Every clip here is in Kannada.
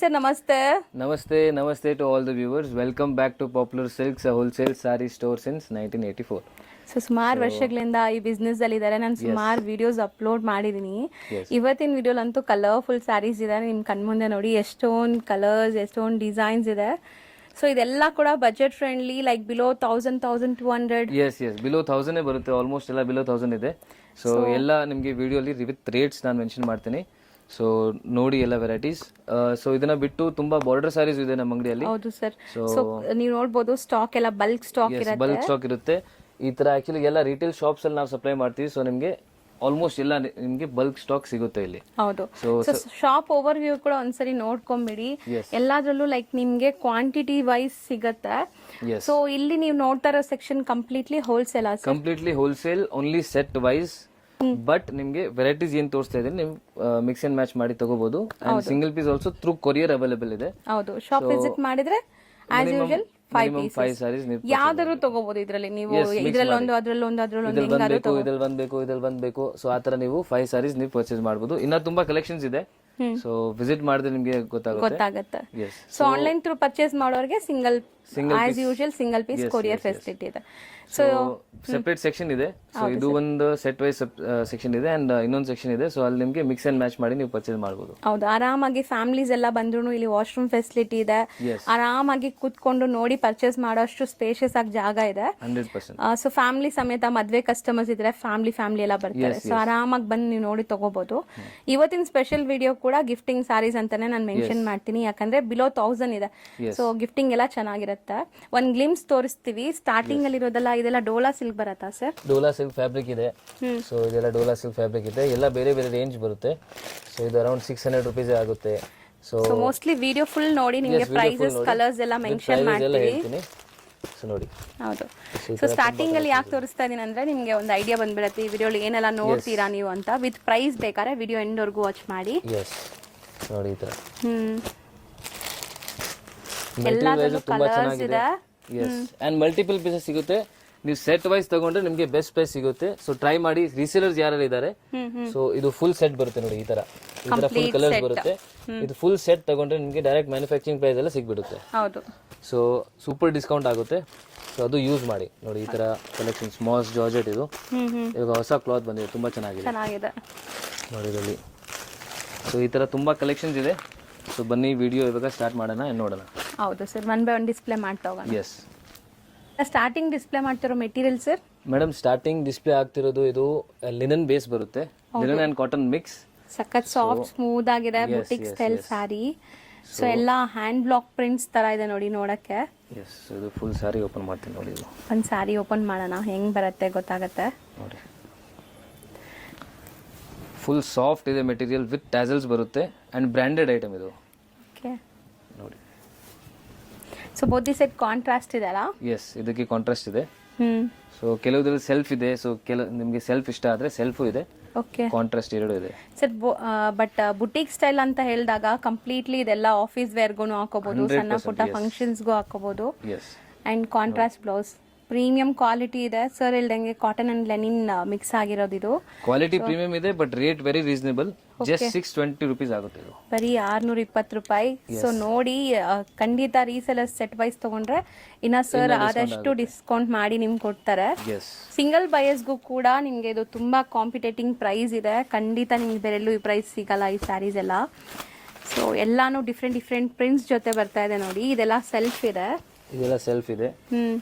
ಸರ್ ನಮಸ್ತೆ. Namaste to all the viewers. Welcome back to Popular Silks, a wholesale saree store since 1984. So ಸುಮಾರು ವರ್ಷಗಳಿಂದ ಈ ಬಿಸ್ನೆಸ್ ಅಲ್ಲಿ ಇದ್ದಾರೆ. ನಾನು ಸುಮಾರು ವಿಡಿಯೋಸ್ ಅಪ್ಲೋಡ್ ಮಾಡಿದೀನಿ. ಇವತ್ತಿನ ವಿಡಿಯೋಲಂತೂ ಕಲರ್ಫುಲ್ ಸ್ಯಾರೀಸ್ ಇದೆ. ನಿಮ್ ಕಣ್ಮುಂದೆ ನೋಡಿ ಎಷ್ಟೊಂದು ಕಲರ್ಸ್, ಎಷ್ಟೊಂದು ಡಿಸೈನ್ಸ್ ಇದೆ. ಸೊ ಇದೆಲ್ಲ ಕೂಡ budget friendly, like below 1000-1200. Yes below 1000 ಬರುತ್ತೆ. ಆಲ್ಮೋಸ್ಟ್ ಎಲ್ಲ ಬಿಲೋ 1000 ಇದೆ. ಸೊ ಎಲ್ಲ ನಿಮಗೆ ವಿಡಿಯೋಲಿ ವಿತ್ ರೇಟ್ಸ್ ನಾನು ಮೆನ್ಷನ್ ಮಾಡ್ತೀನಿ. ಸೊ ನೋಡಿ ಎಲ್ಲ ವೆರೈಟೀಸ್. ಸೊ ಇದನ್ನ ಬಿಟ್ಟು ತುಂಬಾ ಬಾರ್ಡರ್ ಸ್ಯಾರೀಸ್ ಇದೆ ನಮ್ಮ ಅಂಗಡಿಯಲ್ಲಿ. ಹೌದು ಸರ್. ಸೊ ನೀವು ನೋಡಬಹುದು ಸ್ಟಾಕ್ ಎಲ್ಲ ಬಲ್ಕ್ ಸ್ಟಾಕ್ ಇರುತ್ತೆ. ಈ ತರ ಆಕ್ಚುಲಿ ಎಲ್ಲ ರಿಟೇಲ್ ಶಾಪ್ಸ್ ಅಲ್ಲಿ ನಾವು ಸಪ್ಲೈ ಮಾಡ್ತೀವಿ. ಸೊ ನಿಮಗೆ ಆಲ್ಮೋಸ್ಟ್ ಎಲ್ಲ ನಿಮ್ಗೆ ಬಲ್ಕ್ ಸ್ಟಾಕ್ ಸಿಗುತ್ತೆ ಇಲ್ಲಿ. ಹೌದು. ಸೊ ಶಾಪ್ ಓವರ್ ವ್ಯೂ ಕೂಡ ಒಂದ್ಸರಿ ನೋಡ್ಕೊಂಬಿಡಿ. ಎಲ್ಲಾದ್ರಲ್ಲೂ ಲೈಕ್ ನಿಮ್ಗೆ ಕ್ವಾಂಟಿಟಿ ವೈಸ್ ಸಿಗತ್ತೆ. ಸೊ ಇಲ್ಲಿ ನೀವು ನೋಡ್ತಾ ಇರೋ section completely wholesale. Completely wholesale, only set wise. But ನಿಮ್ಗೆ ವೆರೈಟೀಸ್ ಏನ್ ತೋರಿಸ್ತಾ ಇದ್ದೀನಿ ನೀವು ಮಿಕ್ಸ್ ಅಂಡ್ ಮ್ಯಾಚ್ ಮಾಡಿ ತಗೋಬಹುದು. Single piece also through courier available ಇದೆ. ಹೌದು. ಶಾಪ್ ವಿಸಿಟ್ ಮಾಡಿದ್ರೆ ಆಸ್ ಯೂಶುವಲ್ 5 ಸಾರೀಸ್ ನೀವು ಯಾವ್ದಾದ್ರು ತಗೋಬಹುದು. ಇದ್ರಲ್ಲಿ ನೀವು ಇದ್ರಲ್ಲೊಂದು ಅದ್ರಲ್ಲೊಂದು ಇದ್ರಲ್ಲಿ ಬಂದ್ಬೇಕು. ಸೊ ಆತರ ನೀವು 5 ಸಾರೀಸ್ ನೀವು ಪರ್ಚೇಸ್ ಮಾಡಬಹುದು. ಇನ್ನ ತುಂಬಾ ಕಲೆಕ್ಷನ್ಸ್ ಇದೆ. ಸೊ ವಿಸಿಟ್ ಮಾಡಿದ್ರೆ ನಿಮ್ಗೆ ಗೊತ್ತಾಗುತ್ತೆ. ಸೊ ಆನ್ಲೈನ್ ಥ್ರೂ ಪರ್ಚೇಸ್ ಮಾಡೋರಿಗೆ single as usual single piece courier facility ಇದೆ. ಸೊ ಸೆಪರೇಟ್ ಸೆಕ್ಷನ್ ಇದೆ. ಸೊ ಇದು ಒಂದು ಸೆಟ್ ವೈಸ್ ಸೆಕ್ಷನ್ ಇದೆ ಅಂಡ್ ಇನ್ನೊಂದು ಸೆಕ್ಷನ್ ಇದೆ. ಸೊ ಅಲ್ಲಿ ನಿಮ್ಗೆ ಮಿಕ್ಸ್ ಅಂಡ್ ಮ್ಯಾಚ್ ಮಾಡಿ ನೀವು ಪರ್ಚೇಸ್ ಮಾಡಬಹುದು. ಹೌದು. ಆರಾಮಾಗಿ ಫ್ಯಾಮಿಲೀಸ್ ಎಲ್ಲ ಬಂದ್ರು ಇಲ್ಲಿ ವಾಶ್ರೂಮ್ ಫೆಸಿಲಿಟಿ ಇದೆ. ಆರಾಮಾಗಿ ಕೂತ್ಕೊಂಡು ನೋಡಿ ಪರ್ಚೇಸ್ ಮಾಡೋಷ್ಟು ಸ್ಪೇಷಿಯಸ್ ಆಗಿ ಜಾಗ ಇದೆ. 100%. ಸೊ ಫ್ಯಾಮಿಲಿ ಸಮೇತ ಮದ್ವೆ ಕಸ್ಟಮರ್ಸ್ ಇದ್ರೆ ಫ್ಯಾಮಿಲಿ ಎಲ್ಲ ಬರ್ತಾರೆ. ಸೊ ಆರಾಮಾಗಿ ಬಂದು ನೀವು ನೋಡಿ ತಗೋಬಹುದು. ಇವತ್ತಿನ ಸ್ಪೆಷಲ್ ವಿಡಿಯೋ ಕೂಡ ಗಿಫ್ಟಿಂಗ್ ಸಾರೀಸ್ ಅಂತಾನೆ ನಾನು ಮೆನ್ಷನ್ ಮಾಡ್ತೀನಿ. ಯಾಕಂದ್ರೆ ಬಿಲೋ 1000 ಇದೆ. ಸೊ ಗಿಫ್ಟಿಂಗ್ ಎಲ್ಲ ಚೆನ್ನಾಗಿರುತ್ತೆ. ಒಂದ್ ಗ್ಲಿಮ್ಸ್ ತೋರಿಸ್ತೀವಿ. ಸ್ಟಾರ್ಟಿಂಗ್ ಅಲ್ಲಿ ಇರೋದಲ್ಲ ಇದೆಲ್ಲ ಡೋಲಾ ಸಿಲ್ಕ್ ಬರತ್ತಾ ಸರ್? ಡೋಲಾ ಸಿಲ್ಕ್ ಫ್ಯಾಬ್ರಿಕ್ ಇದೆ. ಸೊ ಇದೆಲ್ಲ ಡೋಲಾ ಸಿಲ್ಕ್ ಫ್ಯಾಬ್ರಿಕ್ ಇದೆ. ಎಲ್ಲ ಬೇರೆ ಬೇರೆ ರೇಂಜ್ ಬರುತ್ತೆ. ಸೊ ಇದು ಅರೌಂಡ್ 600 rupees ಆಗುತ್ತೆ. ಸೊ ಮೋಸ್ಟ್ಲಿ ವಿಡಿಯೋ ಫುಲ್ ನೋಡಿ ನಿಮಗೆ ಪ್ರೈಸಸ್ ಕಲರ್ಸ್ ಎಲ್ಲ ಮೆನ್ಷನ್ ಮಾಡ್ತೀವಿ. ಸೊ ನೋಡಿ. ಹೌದು. ಸೊ ಸ್ಟಾರ್ಟಿಂಗ್ ಅಲ್ಲಿ ಯಾಕೆ ತೋರಿಸ್ತಾ ಇದೀನಿ ಅಂದ್ರೆ ನಿಮ್ಗೆ ಒಂದು ಐಡಿಯಾ ಬಂದ್ಬಿಡುತ್ತೆ ಈ ವಿಡಿಯೋಲಿ ಏನೆಲ್ಲ ನೋಡ್ತೀರಾ ನೀವು ಅಂತ. ವಿತ್ ಪ್ರೈಸ್ ಬೇಕಾದ್ರೆ ವಿಡಿಯೋ ಎಂಡ್ ವರೆಗೂ ವಾಚ್ ಮಾಡಿ. ನೋಡಿ ಈ ತರ ಎಲ್ಲದರಲ್ಲೂ ಕಲರ್ಸ್ ಇದೆ. ಅಂಡ್ ಮಲ್ಟಿಪಲ್ ಪೀಸಸ್ ಸಿಗುತ್ತೆ. ನೀವು ಸೆಟ್ ವೈಸ್ ತಗೊಂಡ್ರೆ ನಿಮ್ಗೆ ಬೆಸ್ಟ್ ಪ್ರೈಸ್ ಸಿಗುತ್ತೆ. ಸೊ ಟ್ರೈ ಮಾಡಿ. ರೀಸೇಲರ್ಸ್ ಯಾರು ಇದ್ದಾರೆ. ಸೊ ಇದು ಫುಲ್ ಸೆಟ್ ಬರುತ್ತೆ ನೋಡಿ. ಈ ತರ ಫುಲ್ ಕಲರ್ಸ್ ಬರುತ್ತೆ. ಇದು ಫುಲ್ ಸೆಟ್ ತಗೊಂಡ್ರೆ ನಿಮ್ಗೆ ಡೈರೆಕ್ಟ್ ಮ್ಯಾನುಫ್ಯಾಕ್ಚರಿಂಗ್ ಪ್ರೈಸ್ ಎಲ್ಲ ಸಿಗ್ಬಿಡುತ್ತೆ. ಹೌದು. ಸೊ ಸೂಪರ್ ಡಿಸ್ಕೌಂಟ್ ಆಗುತ್ತೆ. ಸೊ ಅದು ಯೂಸ್ ಮಾಡಿ. ನೋಡಿ ಈ ತರ ಕಲೆಕ್ಷನ್ ಸ್ಮಾಸ್ ಜಾರ್ಜೆಟ್ ಇದು ಇವಾಗ ಹೊಸ ಕ್ಲಾತ್ ಬಂದಿದೆ. ತುಂಬಾ ಚೆನ್ನಾಗಿದೆ ನೋಡಿ ಇದರಲ್ಲಿ. ಸೊ ಈ ತರ ತುಂಬಾ ಕಲೆಕ್ಷನ್ಸ್ ಇದೆ. ಸೊ ಬನ್ನಿ ವಿಡಿಯೋ ಇವಾಗ ಸ್ಟಾರ್ಟ್ ಮಾಡೋಣ, ನೋಡೋಣ. ಹೌದು sir. One by one display ಮಾಡ್ತಾ ಹೋಗೋಣ. ಎಸ್. ಸ್ಟಾರ್ಟಿಂಗ್ ಡಿಸ್ಪ್ಲೇ ಮಾಡ್ತಿರೋ material sir? Madam starting display ಆಗ್ತಿರೋದು ಇದು ಲಿನನ್ ಬೇಸ್ ಬರುತ್ತೆ. Linen and cotton mix. ಸಖತ್ ಸಾಫ್ಟ್ ಸ್ಮೂತ್ ಆಗಿದೆ. Boutique style sari. ಸೊ ಎಲ್ಲ ಹ್ಯಾಂಡ್ ಬ್ಲಾಕ್ ಪ್ರಿಂಟ್ಸ್ ತರ ಇದೆ ನೋಡಿ ನೋಡಕ್ಕೆ. ಎಸ್. ಇದು ಫುಲ್ ಸ್ಯಾರಿ ಓಪನ್ ಮಾಡ್ತೀನಿ ನೋಡಿ. ಇದು ಒಂದು ಸ್ಯಾರಿ ಓಪನ್ ಮಾಡೋಣ, ಹೆಂಗ್ ಬರುತ್ತೆ ಗೊತ್ತಾಗುತ್ತೆ ನೋಡಿ. ಫುಲ್ ಸಾಫ್ಟ್ ಇದೆ ಮೆಟೀರಿಯಲ್ ವಿತ್ ಟ್ಯಾಸಲ್ಸ್ ಬರುತ್ತೆ ಅಂಡ್ ಬ್ರಾಂಡೆಡ್ ಐಟಮ್ ಇದು. ಓಕೆ ನೋಡಿ. So both the set contrast ಇದೆ ಅಲ್ಲ? ಎಸ್. ಇದಕ್ಕೆ ಕಾಂಟ್ರಾಸ್ಟ್ ಇದೆ. ಸೊ ಕೆಲವುದ್ರಲ್ಲಿ ಸೆಲ್ಫ್ ಇದೆ. ಸೊ ನಿಮಗೆ ಸೆಲ್ಫ್ ಇಷ್ಟ ಆದ್ರೆ ಸೆಲ್ಫ್ ಇದೆ. ಓಕೆ. ಕಾಂಟ್ರಾಸ್ಟ್ ಎರಡು ಇದೆ ಸರ್. ಬಟ್ ಬುಟಿಕ್ ಸ್ಟೈಲ್ ಅಂತ ಹೇಳಿದಾಗ ಕಂಪ್ಲೀಟ್ಲಿ ಇದೆಲ್ಲ ಆಫೀಸ್ ವೇರ್ಗೂ ಹಾಕೋಬಹುದು, ಸಣ್ಣ ಪುಟ್ಟ ಫಂಕ್ಷನ್ಸ್ಗೂ ಹಾಕೋಬಹುದು. And contrast blouse premium quality ಇದೆ ಸರ್. ಹೇಳ್ದಂಗೆ ಕಾಟನ್ ಅಂಡ್ ಲೆನಿನ್ ಮಿಕ್ಸ್ ಆಗಿರೋದು ಇದು. ಕ್ವಾಲಿಟಿ ಪ್ರೀಮಿಯಂ ಇದೆ but rate very reasonable. Just 620 rupees ಆಗುತ್ತೆ ಇದು. ಬರೀ 620 ರೂಪಾಯಿ. ಸೊ ನೋಡಿ ಖಂಡಿತ ರೀಸೆಲರ್ ಸೆಟ್ ವೈಸ್ ತಗೊಂಡ್ರೆ ಇನ್ನ ಸರ್ ಆದಷ್ಟು ಡಿಸ್ಕೌಂಟ್ ಮಾಡಿ ನಿಮ್ಗೆ ಕೊಡ್ತಾರೆ. ಸಿಂಗಲ್ ಬಯರ್ಸ್ಗೂ ಕೂಡ ನಿಮ್ಗೆ ಇದು ತುಂಬಾ ಕಾಂಪಿಟೇಟಿಂಗ್ ಪ್ರೈಸ್ ಇದೆ. ಖಂಡಿತ ನಿಮ್ಗೆ ಬೇರೆಲ್ಲೂ ಈ ಪ್ರೈಸ್ ಸಿಗಲ್ಲ ಈ ಸ್ಯಾರೀಸ್ ಎಲ್ಲ. ಸೊ ಎಲ್ಲಾನು ಡಿಫ್ರೆಂಟ್ ಪ್ರಿಂಟ್ಸ್ ಜೊತೆ ಬರ್ತಾ ಇದೆ ನೋಡಿ. ಇದೆಲ್ಲ ಸೆಲ್ಫ್ ಇದೆ. ಇದೆಲ್ಲ ಸೆಲ್ಫ್ ಇದೆ.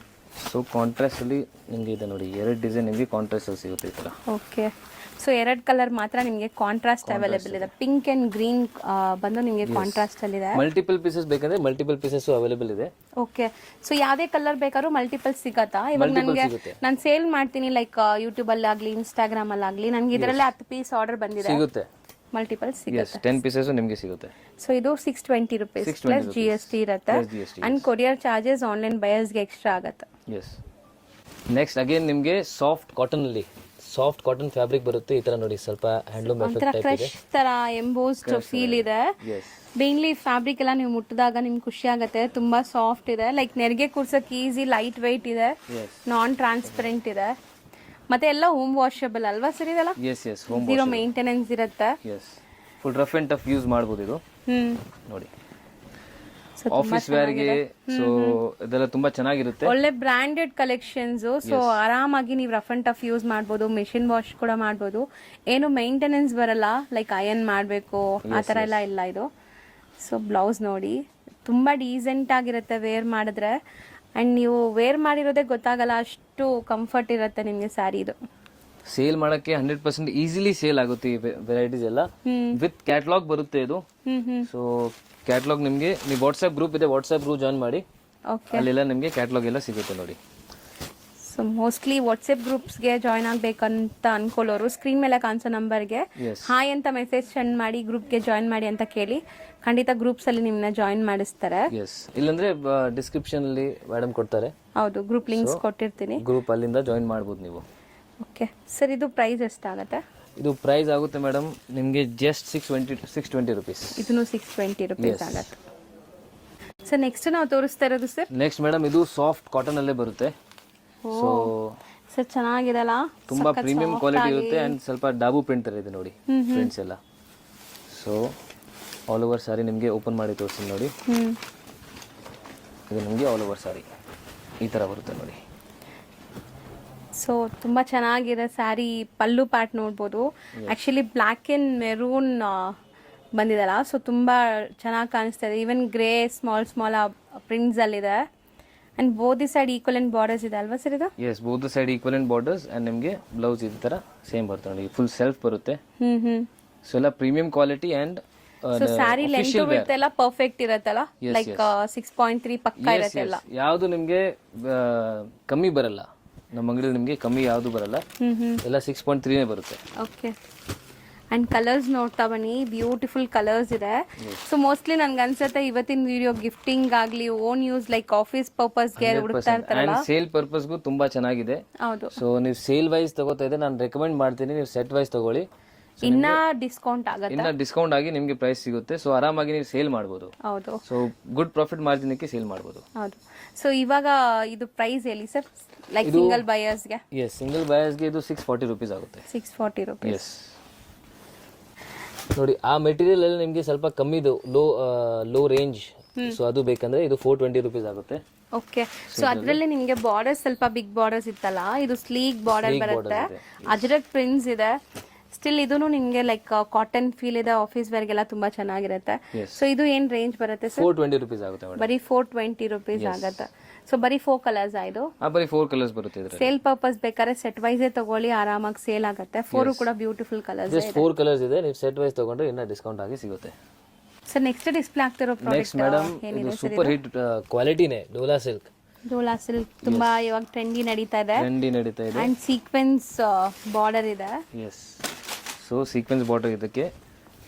ಸೊ ಕಾಂಟ್ರಾಸ್ಟ್ ಅಲ್ಲಿ ನಿಮಗೆ ಇದೆ ನೋಡಿ. ಎರಡು ಡಿಸೈನ್ ನಿಮಗೆ ಕಾಂಟ್ರಾಸ್ಟ್ ಅಲ್ಲಿ ಸಿಗುತ್ತೆ ಈ ತರ. ಓಕೆ. ಸೊ ಎರಡು ಕಲರ್ ಮಾತ್ರ ನಿಮಗೆ ಕಾಂಟ್ರಾಸ್ಟ್ ಅವೈಲೇಬಲ್ ಇದೆ. ಪಿಂಕ್ ಅಂಡ್ ಗ್ರೀನ್ ಬಂದು ನಿಮಗೆ ಕಾಂಟ್ರಾಸ್ಟ್ ಅಲ್ಲಿ ಇದೆ. ಮಲ್ಟಿಪಲ್ ಪೀಸಸ್ ಬೇಕಂದ್ರೆ ಮಲ್ಟಿಪಲ್ ಪೀಸಸ್ ಅವೈಲೇಬಲ್ ಇದೆ. ಓಕೆ. ಸೊ ಯಾವ್ದೇ ಕಲರ್ ಬೇಕಾದ್ರೂ ಮಲ್ಟಿಪಲ್ ಸಿಗತ್ತಾ? ಇವಾಗ ನನಗೆ ನಾನು ಸೇಲ್ ಮಾಡ್ತೀನಿ ಲೈಕ್ ಯೂಟ್ಯೂಬ್ ಅಲ್ಲಿ ಆಗ್ಲಿ ಇನ್ಸ್ಟಾಗ್ರಾಮ್ ಅಲ್ಲಿ ಆಗ್ಲಿ ನನಗೆ ಇದರಲ್ಲೇ 10 ಪೀಸ್ ಆರ್ಡರ್ ಬಂದಿದೆ. ಸಿಗುತ್ತೆ. ಮಲ್ಟಿಪಲ್ ಸಿಗುತ್ತೆ. 10 ಪೀಸಸ್ ನಿಮಗೆ ಸಿಗುತ್ತೆ. ಸೊ ಇದು 620 rupees ಪ್ಲಸ್ GST ಇರುತ್ತೆ. ಅಂಡ್ ಕೊರಿಯರ್ ಚಾರ್ಜಸ್ ಆನ್ಲೈನ್ ಬಯರ್ಸ್ಗೆ ಎಕ್ಸ್ಟ್ರಾ ಆಗುತ್ತೆ. ಎಸ್. ನೆಕ್ಸ್ಟ್ ಅಗೇನ್ ನಿಮಗೆ ಸಾಫ್ಟ್ ಕಾಟನ್ ಅಲ್ಲಿ ಸಾಫ್ಟ್ ಕಾಟನ್ ಫ್ಯಾಬ್ರಿಕ್ ಬರುತ್ತೆ. ಈ ತರ ನೋಡಿ ಸ್ವಲ್ಪ ಹ್ಯಾಂಡ್ಲೂಮ್ ಎಫೆಕ್ಟ್ ಟೈಪ್ ಇದೆ. ತರ ಎಂಬೋಸ್ಡ್ ಫೀಲ್ ಇದೆ. ಮೇನ್ಲಿ ಫ್ಯಾಬ್ರಿಕ್ ಎಲ್ಲ ನೀವು ಮುಟ್ಟಿದಾಗ ನಿಮ್ಗೆ ಖುಷಿ ಆಗುತ್ತೆ. ತುಂಬಾ ಸಾಫ್ಟ್ ಇದೆ. ಲೈಕ್ ನೆರಿಗೆ ಕೂರ್ಸಕ್ ಈಸಿ, ಲೈಟ್ ವೈಟ್ ಇದೆ, ನಾನ್ ಟ್ರಾನ್ಸ್ಪರೆಂಟ್ ಇದೆ. ಮತ್ತೆ ಎಲ್ಲ ಹೋಮ್ ವಾಷಬಲ್ ಅಲ್ವಾ ಸರ್ ಇದೆಲ್ಲ? ಹೋಮ್ ಜೀರೋ ಮೇಂಟೆನೆನ್ಸ್ ಇರುತ್ತೆ. Full rough and tough use ಮಾಡಬಹುದು ಇದು ನೋಡಿ. ಆಫೀಸ್ ವೇರ್ಗೆ ಸೊ ಇದೆಲ್ಲ ತುಂಬಾ ಚೆನ್ನಾಗಿರುತ್ತೆ. ಒಳ್ಳೆ ಬ್ರಾಂಡೆಡ್ ಕಲೆಕ್ಷನ್ಸ್. ಸೊ ಆರಾಮಾಗಿ ನೀವು ರಫ್ ಅಂಡ್ ಟಫ್ ಯೂಸ್ ಮಾಡ್ಬೋದು, ಮೆಷಿನ್ ವಾಶ್ ಕೂಡ ಮಾಡ್ಬೋದು, ಏನು ಮೇಂಟೆನೆನ್ಸ್ ಬರಲ್ಲ, ಲೈಕ್ ಅಯನ್ ಮಾಡಬೇಕು ಆ ಥರ ಎಲ್ಲ ಇಲ್ಲ ಇದು. ಸೊ ಬ್ಲೌಸ್ ನೋಡಿ ತುಂಬ ಡೀಸೆಂಟ್ ಆಗಿರುತ್ತೆ ವೇರ್ ಮಾಡಿದ್ರೆ, ಆ್ಯಂಡ್ ನೀವು ವೇರ್ ಮಾಡಿರೋದೇ ಗೊತ್ತಾಗಲ್ಲ, ಅಷ್ಟು ಕಂಫರ್ಟ್ ಇರುತ್ತೆ ನಿಮಗೆ ಸ್ಯಾರಿ ಇದು. ಸೇಲ್ ಮಾಡಕ್ಕೆ 100% ಈಸಿಲಿ ಸೇಲ್ ಆಗುತ್ತೆ ಈ ವೆರೈಟೀಸ್ ಎಲ್ಲ. ವಿತ್ ಕ್ಯಾಟಲಾಗ್ ಬರುತ್ತೆ ಇದು. ಸೊ ಕ್ಯಾಟಲಾಗ್ ನಿಮಗೆ ನೀವು ವಾಟ್ಸ್ಆಪ್ ಗ್ರೂಪ್ ಇದೆ, ವಾಟ್ಸ್ಆಪ್ ಗ್ರೂಪ್ ಜಾಯ್ನ್ ಮಾಡಿ, ಅಲ್ಲೆಲ್ಲ ನಿಮಗೆ ಕ್ಯಾಟಲಾಗ್ ಎಲ್ಲ ಸಿಗುತ್ತೆ ನೋಡಿ. ಸೊ ಮೋಸ್ಟ್ಲಿ ವಾಟ್ಸಪ್ ಗ್ರೂಪ್ಸ್ಗೆ ಜಾಯ್ನ್ ಆಗಬೇಕಂತ ಅನ್ಕೊಳ್ಳೋರು ಸ್ಕ್ರೀನ್ ಮೇಲೆ ಕಾಣಿಸೋ ನಂಬರ್ಗೆ ಹಾಯ್ ಅಂತ ಮೆಸೇಜ್ ಸೆಂಡ್ ಮಾಡಿ ಗ್ರೂಪ್ಗೆ ಜಾಯ್ನ್ ಮಾಡಿ ಅಂತ ಕೇಳಿ, ಖಂಡಿತ ಗ್ರೂಪ್ಸ್ ಅಲ್ಲಿ ನಿಮ್ಮನ್ನ ಜಾಯಿನ್ ಮಾಡಿಸ್ತಾರೆ. ಇಲ್ಲಾಂದ್ರೆ ಡಿಸ್ಕ್ರಿಪ್ಷನ್ ಅಲ್ಲಿ ಮೇಡಮ್ ಕೊಡ್ತಾರೆ. ಹೌದು, ಗ್ರೂಪ್ ಲಿಂಕ್ಸ್ ಕೊಟ್ಟಿರ್ತೀನಿ, ಗ್ರೂಪ್ ಅಲ್ಲಿಂದ ಜಾಯಿನ್ ಮಾಡ್ಬೋದು ನೀವು. ಓಕೆ ಸರ್, ಇದು ಪ್ರೈಸ್ ಎಷ್ಟಾಗುತ್ತೆ? ಇದು ಪ್ರೈಸ್ ಆಗುತ್ತೆ ಮೇಡಮ್ ನಿಮಗೆ ಜಸ್ಟ್ 620 ರುಪೀಸ್. ಇದನ್ನು 620 ರುಪೀಸ್ ಆಗುತ್ತೆ. ಸರ್ ನೆಕ್ಸ್ಟ್ ನಾವು ತೋರಿಸ್ತಾ ಇರೋದು ಸರ್, ನೆಕ್ಸ್ಟ್ ಮೇಡಮ್ ಇದು ಸಾಫ್ಟ್ ಕಾಟನ್ ಅಲ್ಲೇ ಬರುತ್ತೆ. ಸೊ ಸರ್ ಚೆನ್ನಾಗಿದೆಲ್ಲ, ತುಂಬಾ ಪ್ರೀಮಿಯಂ ಕ್ವಾಲಿಟಿ ಇರುತ್ತೆ ಅಂಡ್ ಸ್ವಲ್ಪ ಡಾಬು ಪ್ರಿಂಟ್ ತರ ಇದೆ ನೋಡಿ ಪ್ರಿಂಟ್ಸ್ ಎಲ್ಲ. ಸೊ ಆಲ್ ಓವರ್ ಸಾರಿ ನಿಮಗೆ ಓಪನ್ ಮಾಡಿ ತೋರಿಸ್ತೀನಿ ನೋಡಿ. ಇದು ನಿಮಗೆ ಆಲ್ ಓವರ್ ಸಾರಿ ಈ ತರ ಬರುತ್ತೆ ನೋಡಿ. ಸೊ ತುಂಬ ಚೆನ್ನಾಗಿದೆ ಸ್ಯಾರಿ. ಪಲ್ಲು ಪಾರ್ಟ್ ನೋಡ್ಬೋದು, ಆ್ಯಕ್ಚುಲಿ ಬ್ಲ್ಯಾಕ್ ಆ್ಯಂಡ್ ಮೆರೂನ್ ಬಂದಿದಲ್ಲ, ಸೊ ತುಂಬ ಚೆನ್ನಾಗಿ ಕಾಣಿಸ್ತಾ ಇದೆ. ಈವನ್ ಗ್ರೇ ಸ್ಮಾಲ್ ಸ್ಮಾಲ್ ಪ್ರಿಂಟ್ಸಲ್ಲಿದೆ. And both the side equal and borders ಇದೆ ಅಲ್ವಾ ಸರ್ ಇದು? Yes, both the side equal and borders and ನಿಮಗೆ ಬ್ಲೌಸ್ ಈ ಥರ ಸೇಮ್ ಬರುತ್ತೆ ನೋಡಿ, ಫುಲ್ ಸೆಲ್ಫ್ ಬರುತ್ತೆ. ಸೊ ಎಲ್ಲ premium quality and so saree length width ಎಲ್ಲ ಪರ್ಫೆಕ್ಟ್ ಇರುತ್ತಲ್ಲ, ಲೈಕ್ 6.3 ಪಕ್ಕ ಇರುತ್ತೆ ಎಲ್ಲ. ಯಾವುದು ನಿಮಗೆ ಕಮ್ಮಿ ಬರಲ್ಲ ನಮ್ಮ ಅಂಗಡಿಯಲ್ಲಿ, ನಿಮಗೆ ಕಮ್ಮಿ ಯಾವುದು ಬರಲ್ಲ, ಎಲ್ಲ 6.3 ಬರುತ್ತೆ. ಓಕೆ, ಆ್ಯಂಡ್ ಕಲರ್ಸ್ ನೋಡ್ತಾ ಬನ್ನಿ, ಬ್ಯೂಟಿಫುಲ್ ಕಲರ್ಸ್ ಇದೆ. ಸೊ ಮೋಸ್ಟ್ಲಿ ನನ್ಗೆ ಅನ್ಸುತ್ತೆ ಇವತ್ತಿನ ವಿಡಿಯೋ ಗಿಫ್ಟಿಂಗ್ ಆಗಲಿ, ಓನ್ ಯೂಸ್ ಲೈಕ್ ಆಫೀಸ್ ಪರ್ಪಸ್ಗೆ ಹುಡುಕ್ತಾ ಇರ್ತಾರಲ್ಲ, ಸೇಲ್ ಪರ್ಪಸ್ಗೂ ತುಂಬಾ ಚೆನ್ನಾಗಿದೆ. ಹೌದು. ಸೊ ನೀವು ಸೇಲ್ ವೈಸ್ ತಗೋತಾ ಇದ್ರೆ ನಾನು ರೆಕಮೆಂಡ್ ಮಾಡ್ತೀನಿ, ನೀವು ಸೆಟ್ ವೈಸ್ ತಗೊಳ್ಳಿ, ಇನ್ನ ಡಿಸ್ಕೌಂಟ್ ಆಗುತ್ತೆ, ಇನ್ನ ಡಿಸ್ಕೌಂಟ್ ಆಗಿ ನಿಮಗೆ ಪ್ರೈಸ್ ಸಿಗುತ್ತೆ. ಸೊ ಆರಾಮಾಗಿ ನೀವು ಸೇಲ್ ಮಾಡ್ಬೋದು. ಹೌದು. ಸೊ ಗುಡ್ ಪ್ರಾಫಿಟ್ ಮಾರ್ಜಿನ್ಗೆ ಸೇಲ್ ಮಾಡ್ಬೋದು. ಹೌದು. ಸೊ ಇವಾಗ ಇದು ಪ್ರೈಸ್ ಹೇಳಿ ಸರ್, ಲೈಕ್ ಸಿಂಗಲ್ ಬಯರ್ಸ್ಗೆ? ಎಸ್, ಸಿಂಗಲ್ ಬಯರ್ಸ್ಗೆ ಇದು 640 ರುಪೀಸ್ ಆಗುತ್ತೆ. 640 ರುಪೀಸ್. ಎಸ್ ನೋಡಿ, ಆ ಮೆಟೀರಿಯಲ್ ಅಲ್ಲಿ ನಿಮಗೆ ಸ್ವಲ್ಪ ಕಮ್ಮಿದು ಲೋ ರೇಂಜ್, ಸೊ ಅದು ಬೇಕಂದ್ರೆ ಇದು 420 ರುಪೀಸ್ ಆಗುತ್ತೆ. ಓಕೆ, ಸೊ ಅದರಲ್ಲಿ ನಿಮಗೆ ಬಾರ್ಡರ್ಸ್ ಸ್ವಲ್ಪ ಬಿಗ್ ಬಾರ್ಡರ್ಸ್ ಇತ್ತಲ್ಲ, ಇದು ಸ್ಲೀಕ್ ಬಾರ್ಡರ್ ಬರುತ್ತೆ, ಅಜರಕ್ ಪ್ರಿಂಟ್ಸ್ ಇದೆ. ಸ್ಟಿಲ್ ಇದೂನು ನಿಮಗೆ ಲೈಕ್ ಕಾಟನ್ ಫೀಲ್ ಇದೆ, ಆಫೀಸ್ ವೇರ್ಗೆಲ್ಲ ತುಂಬಾ ಚೆನ್ನಾಗಿರುತ್ತೆ. ಸೊ ಇದು ಏನ್ ರೇಂಜ್ ಬರುತ್ತೆ ಸರ್? 420 ರುಪೀಸ್ ಆಗುತ್ತೆ ಮೇಡಮ್. ಬರೀ 420 ರುಪೀಸ್ ಆಗುತ್ತೆ. ಸೊ ಬರೀ 4 ಕಲರ್ಸ್ ಆಯ್ತು? ಬರೀ 4 ಕಲರ್ಸ್ ಬರುತ್ತೆ ಇದರಲ್ಲಿ. ಸೇಲ್ ಪರ್ಪಸ್ ಬೇಕಾದ್ರೆ ಸೆಟ್ ವೈಸ್ ತಗೊಳ್ಳಿ, ಆರಾಮಾಗಿ ಸೇಲ್ ಆಗುತ್ತೆ. 4 ಕೂಡ ಬ್ಯೂಟಿಫುಲ್ ಕಲರ್ಸ್ ಇದೆ. ಜಸ್ಟ್ 4 ಕಲರ್ಸ್ ಇದೆ, ನೀವು ಸೆಟ್ ವೈಸ್ ತಗೊಂಡ್ರೆ ಇನ್ನ ಡಿಸ್ಕೌಂಟ್ ಆಗಿ ಸಿಗುತ್ತೆ. ಸರ್ ನೆಕ್ಸ್ಟ್ ಡಿಸ್ಪ್ಲೇ ಆಗ್ತಿರೋ ಪ್ರಾಡಕ್ಟ್ ಮೇಡಮ್ ಇದು ಸೂಪರ್ ಹಿಟ್ ಕ್ವಾಲಿಟಿನೇ ಡೋಲಾ ಸಿಲ್ಕ್. ಡೋಲಾ ಸಿಲ್ಕ್ ತುಂಬಾ ಇವಾಗ ಟ್ರೆಂಡಿ ನಡೀತಾ ಇದೆ. ಅಂಡ್ ಸೀಕ್ವೆನ್ಸ್ ಬಾರ್ಡರ್ ಇದೆ. ಎಸ್, ಸೊ ಸೀಕ್ವೆನ್ಸ್ ಬಾರ್ಡರ್ ಇದಕ್ಕೆ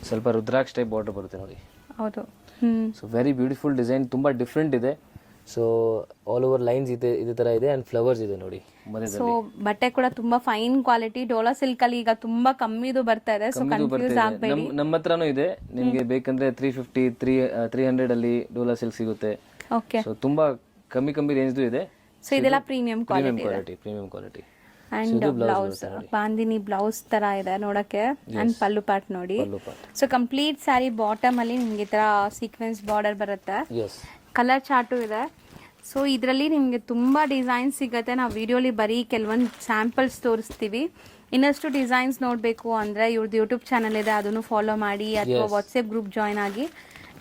ಸ್ವಲ್ಪ ರುದ್ರಾಕ್ಷ ಟೈಪ್ ಬಾರ್ಡರ್ ಬರುತ್ತೆ ನೋಡಿ. ಹೌದು. ಸೊ ವೆರಿ ಬ್ಯೂಟಿಫುಲ್ ಡಿಸೈನ್, ತುಂಬಾ ಡಿಫ್ರೆಂಟ್ ಇದೆ. ಸೊ ಆಲ್ ಓವರ್ ಲೈನ್ಸ್ ಇದೆ, ಇದೇ ತರ ಇದೆ ಅಂಡ್ ಫ್ಲವರ್ಸ್ ಇದೆ ನೋಡಿ ಮಧ್ಯದಲ್ಲಿ. ಸೊ ಬಟ್ಟೆ ಕೂಡ ತುಂಬಾ ಫೈನ್ ಕ್ವಾಲಿಟಿ. ಡೋಲಾ ಸಿಲ್ಕ್ ಅಲ್ಲಿ ಈಗ ತುಂಬಾ ಕಮ್ಮಿದು ಬರ್ತಾ ಇದೆ, ಸೊ ಕನ್ಫ್ಯೂಸ್ ಆಗಬೇಡಿ. ನಮ್ಮ ಹತ್ರನೂ ಇದೆ, ನಿಮಗೆ ಬೇಕಂದ್ರೆ 350 300 ಅಲ್ಲಿ ಡೋಲಾ ಸಿಲ್ಕ್ ಸಿಗುತ್ತೆ. ಓಕೆ, ಸೊ ತುಂಬಾ ಕಮ್ಮಿ ರೇಂಜ್ ಇದೆ. ಸೊ ಇದೆಲ್ಲ premium quality. And blouse bandhani blouse ತರ ಇದೆ ನೋಡಕ್ಕೆ. ಅಂಡ್ ಪಲ್ಲು ಪಾರ್ಟ್ ನೋಡಿ. ಸೊ ಕಂಪ್ಲೀಟ್ ಸ್ಯಾರಿ ಬಾಟಮ್ ಅಲ್ಲಿ ನಿಮ್ಗೆ ಈ ತರ ಸೀಕ್ವೆನ್ಸ್ ಬಾರ್ಡರ್ ಬರುತ್ತೆ. ಕಲರ್ ಚಾರ್ಟು ಇದೆ. ಸೊ ಇದರಲ್ಲಿ ನಿಮಗೆ ತುಂಬ ಡಿಸೈನ್ಸ್ ಸಿಗುತ್ತೆ. ನಾವು ವಿಡಿಯೋಲಿ ಬರೀ ಕೆಲವೊಂದು ಸ್ಯಾಂಪಲ್ಸ್ ತೋರಿಸ್ತೀವಿ. ಇನ್ನಷ್ಟು ಡಿಸೈನ್ಸ್ ನೋಡಬೇಕು ಅಂದರೆ ಇವ್ರದ್ದು ಯೂಟ್ಯೂಬ್ ಚಾನಲ್ ಇದೆ, ಅದನ್ನು ಫಾಲೋ ಮಾಡಿ, ಅಥವಾ ವಾಟ್ಸಪ್ ಗ್ರೂಪ್ ಜಾಯ್ನ್ ಆಗಿ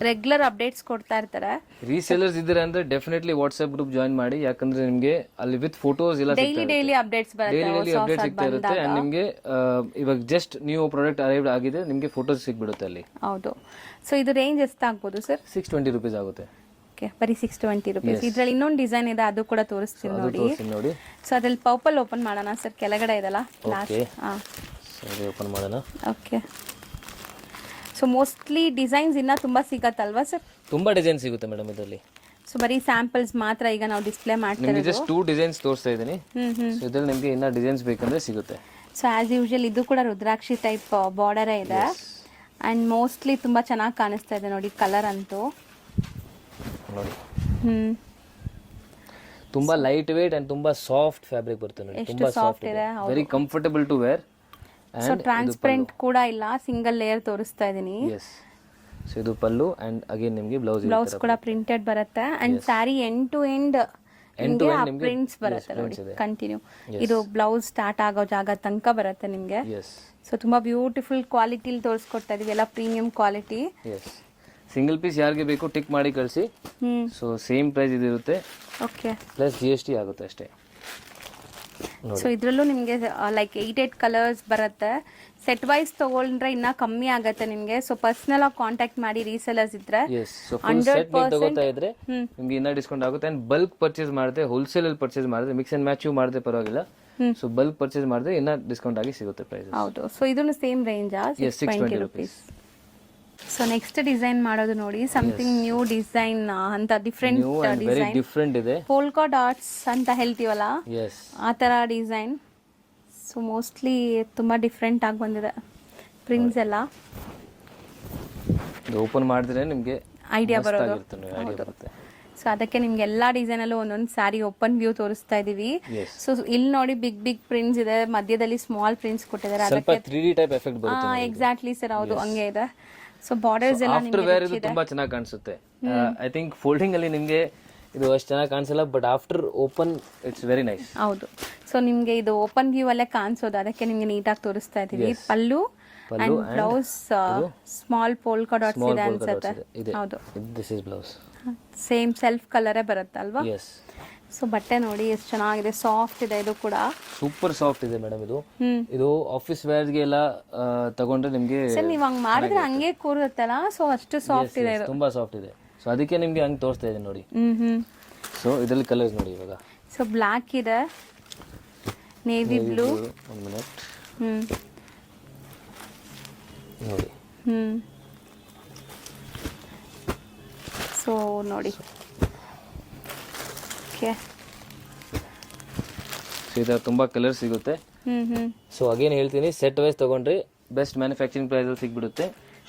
ರೆಗ್ಯುಲರ್ ಅಪ್ಡೇಟ್ಸ್ ಕೊಡ್ತಾ ಇರ್ತಾರೆ. ರೀಸೇಲರ್ಸ್ ಇದ್ದಾರೆ ಅಂದ್ರೆ ಡೆಫಿನೆಟ್ಲಿ ವಾಟ್ಸ್ಆಪ್ ಗ್ರೂಪ್ ಜಾಯಿನ್ ಮಾಡಿ, ಯಾಕಂದ್ರೆ ನಿಮಗೆ ಅಲ್ಲಿ ವಿತ್ ಫೋಟೋಸ್ ಎಲ್ಲ ಡೈಲಿ ಅಪ್ಡೇಟ್ಸ್ ಅಪ್ಡೇಟ್ ಸಿಗ್ತಾ ಇರುತ್ತೆ. ಅಂಡ್ ನಿಮಗೆ ಇವಾಗ ಜಸ್ಟ್ ನ್ಯೂ ಪ್ರಾಡಕ್ಟ್ ಅರೈವ್ಡ್ ಆಗಿದೆ, ನಿಮಗೆ ಫೋಟೋಸ್ ಸಿಗ್ಬಿಡುತ್ತೆ ಅಲ್ಲಿ. ಹೌದು. ಸೊ ಇದು ರೇಂಜ್ ಎಷ್ಟಾಗ್ಬೋದು ಸರ್? 620 ರುಪೀಸ್ ಆಗುತ್ತೆ. ಓಕೆ, ಬರೀ 620 ರುಪೀಸ್. ಇದರಲ್ಲಿ ಇನ್ನೊಂದು ಡಿಸೈನ್ ಇದೆ, ಅದು ಕೂಡ ತೋರಿಸ್ತೀನಿ ನೋಡಿ. ಸೊ ಅದ್ರಲ್ಲಿ ಪರ್ಪಲ್ ಓಪನ್ ಮಾಡೋಣ ಸರ್, ಕೆಳಗಡೆ ಇದೆಲ್ಲ ಓಪನ್ ಮಾಡೋಣ. ಓಕೆ, ಸೊ ಮೋಸ್ಟ್ಲಿ ಡಿಸೈನ್ಸ್ ಇನ್ನ ತುಂಬಾ ಸಿಗತ್ತಲ್ವಾ ಸರ್? ತುಂಬಾ ಡಿಸೈನ್ ಸಿಗುತ್ತೆ ಮೇಡಮ್ ಇದರಲ್ಲಿ. ಸೊ ಬರೀ ಸ್ಯಾಂಪಲ್ಸ್ ಮಾತ್ರ ಈಗ ನಾವು ಡಿಸ್ಪ್ಲೇ ಮಾಡ್ತೀವಿ. ನಿಮಗೆ ಜಸ್ಟ್ 2 ಡಿಸೈನ್ಸ್ ತೋರಿಸ್ತಾ ಇದ್ದೀನಿ. ಸೊ ಇದರಲ್ಲಿ ನಿಮಗೆ ಇನ್ನ ಡಿಸೈನ್ಸ್ ಬೇಕಂದ್ರೆ ಸಿಗುತ್ತೆ. ಸೊ ಆಸ್ ಯೂಶುವಲ್ ಇದು ಕೂಡ ರುದ್ರಾಕ್ಷಿ ಟೈಪ್ ಬಾರ್ಡರ್ ಇದೆ. ಅಂಡ್ ಮೋಸ್ಟ್ಲಿ ತುಂಬಾ ಚೆನ್ನಾಗಿ ಕಾಣಿಸ್ತಾ ಇದೆ ನೋಡಿ, ಕಲರ್ ಅಂತೂ ನೋಡಿ. ತುಂಬಾ ಲೈಟ್ ವೇಟ್ ಅಂಡ್ ತುಂಬಾ ಸಾಫ್ಟ್ ಫ್ಯಾಬ್ರಿಕ್ ಬರುತ್ತೆ ನೋಡಿ. ತುಂಬಾ ಸಾಫ್ಟ್ ಇದೆ, very comfortable to wear. So transparent ಕೂಡ ಇಲ್ಲ, ಸಿಂಗಲ್ ಲೇಯರ್ ತೋರಿಸ್ತಾ ಇದೀನಿ. ಸೊ ಇದು ಪಲ್ಲು ಅಂಡ್ ಅಗೇನ್ ನಿಮಗೆ ಬ್ಲೌಸ್ ಕೂಡ ಪ್ರಿಂಟೆಡ್ ಬರುತ್ತೆ and sari end to end ನಿಮ್ಗೆ ಆ ಪ್ರಿಂಟ್ಸ್ ಬರುತ್ತೆ ನೋಡಿ ಕಂಟಿನ್ಯೂ. ಇದು ಬ್ಲೌಸ್ ಸ್ಟಾರ್ಟ್ ಆಗೋ ಜಾಗ ತನಕ ಬರುತ್ತೆ ನಿಮ್ಗೆ. ಸೊ ತುಂಬಾ ಬ್ಯೂಟಿಫುಲ್ ಕ್ವಾಲಿಟಿಲಿ ತೋರಿಸ್ಕೊಡ್ತಾ ಇದೀವಿ, ಎಲ್ಲ ಪ್ರೀಮಿಯಂ ಕ್ವಾಲಿಟಿ. ಸಿಂಗಲ್ ಪೀಸ್ ಯಾರಿಗೆ ಬೇಕು ಟಿಕ್ ಮಾಡಿ ಕಳಿಸಿ. ಸೊ ಸೇಮ್ ಪ್ರೈಸ್ ಇದಿರುತ್ತೆ. ಓಕೆ, ಪ್ಲಸ್ GST ಆಗುತ್ತೆ ಅಷ್ಟೇ. ಸೊ ಇದ್ರಲ್ಲೂ ನಿಮಗೆ ಲೈಕ್ 8 ಕಲರ್ಸ್ ಬರುತ್ತೆ. ಸೆಟ್ ವೈಸ್ ತಗೊಂಡ್ರೆ ಇನ್ನ ಕಮ್ಮಿ ಆಗುತ್ತೆ ನಿಮಗೆ. ಸೊ ಪರ್ಸನಲ್ ಆಗಿ ಕಾಂಟ್ಯಾಕ್ಟ್ ಮಾಡಿ ರೀಸೆಲರ್ಸ್ ಇದ್ರೆ. ತಗೋತಾ ಇದ್ರೆ ನಿಮ್ಗೆ ಇನ್ನ ಡಿಸ್ಕೌಂಟ್ ಆಗುತ್ತೆ. ಅಂಡ್ ಬಲ್ಕ್ ಪರ್ಚೇಸ್ ಮಾಡಿದ್ರೆ, ಹೋಲ್ಸೇಲ್ ಅಲ್ಲಿ ಪರ್ಚೇಸ್ ಮಾಡಿದ್ರೆ, ಮಿಕ್ಸ್ ಅಂಡ್ ಮ್ಯಾಚ್ ಮಾಡಿದ್ರೆ ಪರವಾಗಿಲ್ಲ. ಸೊ ಬಲ್ಕ್ ಪರ್ಚೇಸ್ ಮಾಡಿದ್ರೆ ಇನ್ನ ಡಿಸ್ಕೌಂಟ್ ಆಗಿ ಸಿಗುತ್ತೆ ಪ್ರೈಸ್. ಹೌದು, ಸೊ ಇದನ್ನು same range ₹620. So next design ಮಾಡೋದು ನೋಡಿ, ಸಮಥಿಂಗ್ ನ್ಯೂ ಡಿಸೈನ್ ಅಂತ, ಡಿಫ್ರೆಂಟ್ ಡಿಸೈನ್, ಡಿಫ್ರೆಂಟ್ ಇದೆ. ಪೋಲ್ಕಾ ಡಾಟ್ಸ್ ಅಂತ ಹೇಳ್ತೀವಲ್ಲ ಆ ತರ ಡಿಸೈನ್. ಸೊ ಮೋಸ್ಟ್ಲಿ ತುಂಬಾ ಡಿಫ್ರೆಂಟ್ ಆಗಿ ಬಂದಿದೆ ಪ್ರಿಂಟ್ಸ್ ಎಲ್ಲ. ಓಪನ್ ಮಾಡಿದ್ರೆ ನಿಮಗೆ ಐಡಿಯಾ ಬರುತ್ತೆ. ಸೊ ಅದಕ್ಕೆ ನಿಮ್ಗೆ ಎಲ್ಲಾ ಡಿಸೈನ್ ಅಲ್ಲೂ ಒಂದೊಂದು ಸ್ಯಾರಿ ಓಪನ್ ವ್ಯೂ ತೋರಿಸ್ತಾ ಇದೀವಿ. ಸೊ ಇಲ್ಲಿ ನೋಡಿ ಬಿಗ್ ಬಿಗ್ ಪ್ರಿಂಟ್ಸ್ ಇದೆ, ಮಧ್ಯದಲ್ಲಿ ಸ್ಮಾಲ್ ಪ್ರಿಂಟ್ಸ್ ಕೊಟ್ಟಿದ್ದಾರೆ. ಅದಕ್ಕೆ 3D ಟೈಪ್ ಎಫೆಕ್ಟ್ ಬರುತ್ತೆ. ಎಕ್ಸಾಕ್ಟ್ಲಿ ಸರ್, ಹೌದು ಹಂಗೆ ಇದೆ. ಸೊ ಬಾರ್ಡರ್ಸ್ ಎಲ್ಲ ಆಫ್ಟರ್ ವೇರ್ ಇದು ತುಂಬಾ ಚೆನ್ನಾಗಿ ಕಾಣಿಸುತ್ತೆ. ಐ ಥಿಂಕ್ ಫೋಲ್ಡಿಂಗ್ ಅಲ್ಲಿ ನಿಮಗೆ ಇದು ಅಷ್ಟು ಚೆನ್ನಾಗಿ ಕಾಣಿಸಲ್ಲ, but after open it's very nice. ಹೌದು, ಸೊ ನಿಮ್ಗೆ ಇದು ಓಪನ್ ವ್ಯೂ ಅಲ್ಲೇ ಕಾಣಿಸೋದು, ಅದಕ್ಕೆ ನಿಮ್ಗೆ ನೀಟಾಗಿ ತೋರಿಸ್ತಾ ಇದೀವಿ. Pallu and blouse small polka dots ಇದೆ ಅನ್ಸುತ್ತೆ. ಹೌದು, this is blouse. Same self ಕಲರೇ ಬರುತ್ತೆ ಅಲ್ವಾ? ಸೊ ಬಟ್ಟೆ ನೋಡಿ ಎಷ್ಟು ಚೆನ್ನಾಗಿದೆ, ಸಾಫ್ಟ್ ಇದೆ. ಇದು ಕೂಡ ಸೂಪರ್ ಸಾಫ್ಟ್ ಇದೆ ಮೇಡಮ್. ಇದು ಆಫೀಸ್ ವೇರ್ ಗೆ ಎಲ್ಲ ತಗೊಂಡ್ರೆ ನಿಮ್ಗೆ ಸರ್ ನೀವು ಹಂಗ್ ಮಾಡಿದ್ರೆ ಹಂಗೆ ಕೂರುತ್ತಲ್ಲ. ಸೊ ಅಷ್ಟು ಸಾಫ್ಟ್ ಇದೆ, ತುಂಬಾ ಸಾಫ್ಟ್ ಇದೆ. ಸೊ ಅದಕ್ಕೆ ನಿಮ್ಗೆ ಹಂಗೆ ತೋರಿಸ್ತಾ ಇದೆ ನೋಡಿ. ಸೊ ಇದರಲ್ಲಿ ಕಲರ್ಸ್ ನೋಡಿ ಇವಾಗ. ಸೊ ಬ್ಲಾಕ್ ಇದೆ, ನೇವಿ ಬ್ಲೂ, ನೋಡಿ. ಸೊ ನೋಡಿ, ಓಕೆ. ಸೊ ಇದರ ತುಂಬಾ ಕಲರ್ ಸಿಗುತ್ತೆ. ಸೊ ಅಗೇನ್ ಹೇಳ್ತೀನಿ, ಸೆಟ್ ವೈಸ್ ತಗೊಂಡ್ರೆ ಬೆಸ್ಟ್ ಮ್ಯಾನುಫ್ಯಾಕ್ಚರಿಂಗ್ ಪ್ರೈಸ್ ಅಲ್ಲಿ ಸಿಗ್ಬಿಡುತ್ತೆ.